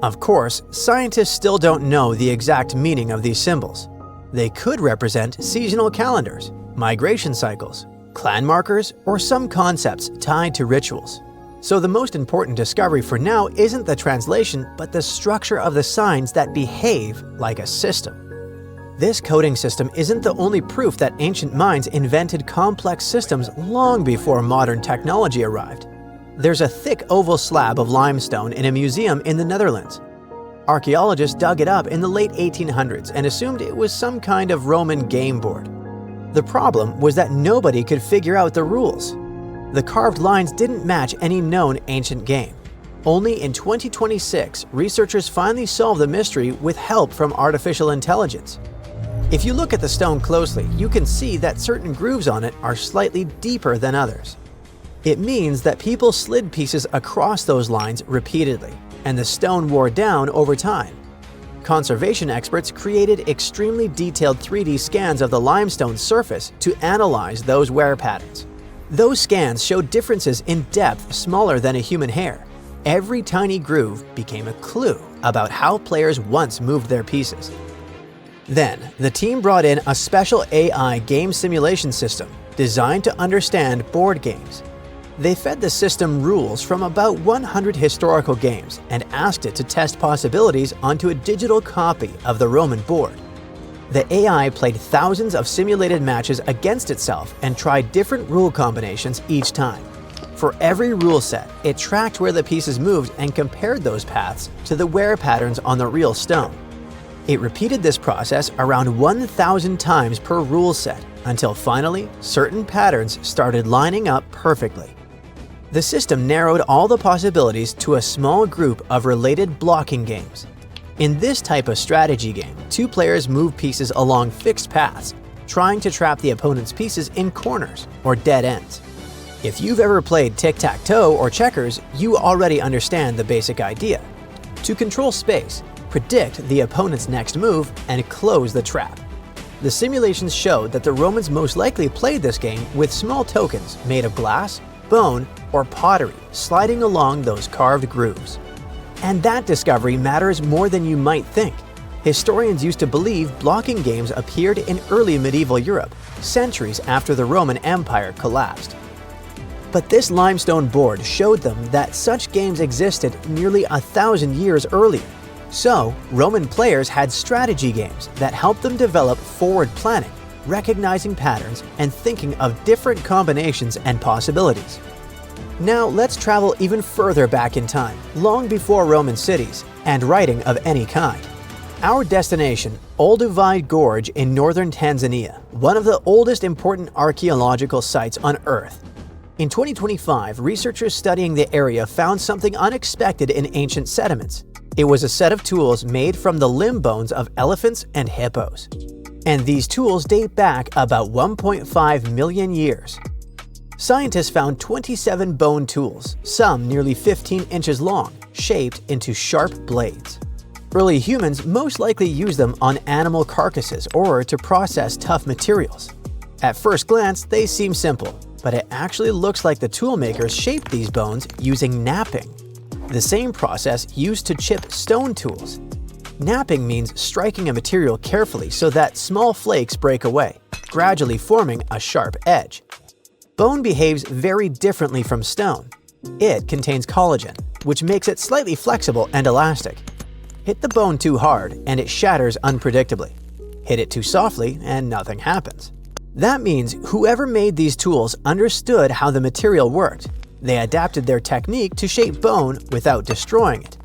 [SPEAKER 3] Of course, scientists still don't know the exact meaning of these symbols. They could represent seasonal calendars, migration cycles, clan markers, or some concepts tied to rituals. So the most important discovery for now isn't the translation, but the structure of the signs that behave like a system. This coding system isn't the only proof that ancient minds invented complex systems long before modern technology arrived. There's a thick oval slab of limestone in a museum in the Netherlands. Archaeologists dug it up in the late 1800s and assumed it was some kind of Roman game board. The problem was that nobody could figure out the rules. The carved lines didn't match any known ancient game. Only in 2026, researchers finally solved the mystery with help from artificial intelligence. If you look at the stone closely, you can see that certain grooves on it are slightly deeper than others. It means that people slid pieces across those lines repeatedly, and the stone wore down over time. Conservation experts created extremely detailed 3D scans of the limestone surface to analyze those wear patterns. Those scans showed differences in depth smaller than a human hair. Every tiny groove became a clue about how players once moved their pieces. Then, the team brought in a special AI game simulation system designed to understand board games. They fed the system rules from about 100 historical games and asked it to test possibilities onto a digital copy of the Roman board. The AI played thousands of simulated matches against itself and tried different rule combinations each time. For every rule set, it tracked where the pieces moved and compared those paths to the wear patterns on the real stone. It repeated this process around 1,000 times per rule set until finally certain patterns started lining up perfectly. The system narrowed all the possibilities to a small group of related blocking games. In this type of strategy game, two players move pieces along fixed paths, trying to trap the opponent's pieces in corners or dead ends. If you've ever played tic-tac-toe or checkers, you already understand the basic idea. To control space, predict the opponent's next move, and close the trap. The simulations showed that the Romans most likely played this game with small tokens made of glass, bone, or pottery sliding along those carved grooves. And that discovery matters more than you might think. Historians used to believe blocking games appeared in early medieval Europe, centuries after the Roman Empire collapsed. But this limestone board showed them that such games existed nearly 1,000 years earlier. So, Roman players had strategy games that helped them develop forward planning, recognizing patterns, and thinking of different combinations and possibilities. Now let's travel even further back in time, long before Roman cities and writing of any kind. Our destination, Olduvai Gorge in northern Tanzania, one of the oldest important archaeological sites on Earth. In 2025, researchers studying the area found something unexpected in ancient sediments. It was a set of tools made from the limb bones of elephants and hippos. And these tools date back about 1.5 million years. Scientists found 27 bone tools, some nearly 15 inches long, shaped into sharp blades. Early humans most likely used them on animal carcasses or to process tough materials. At first glance, they seem simple, but it actually looks like the toolmakers shaped these bones using knapping, the same process used to chip stone tools. Knapping means striking a material carefully so that small flakes break away, gradually forming a sharp edge. Bone behaves very differently from stone. It contains collagen, which makes it slightly flexible and elastic. Hit the bone too hard and it shatters unpredictably. Hit it too softly and nothing happens. That means whoever made these tools understood how the material worked. They adapted their technique to shape bone without destroying it.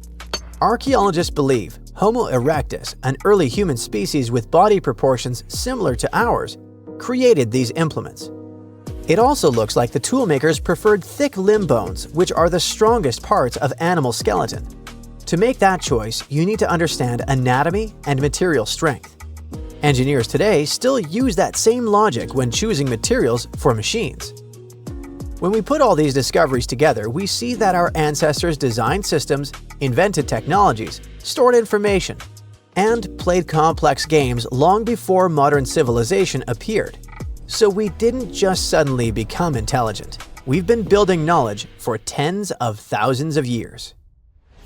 [SPEAKER 3] Archaeologists believe Homo erectus, an early human species with body proportions similar to ours, created these implements. It also looks like the toolmakers preferred thick limb bones, which are the strongest parts of animal skeleton. To make that choice, you need to understand anatomy and material strength. Engineers today still use that same logic when choosing materials for machines. When we put all these discoveries together, we see that our ancestors designed systems, invented technologies, stored information, and played complex games long before modern civilization appeared. So we didn't just suddenly become intelligent. We've been building knowledge for tens of thousands of years.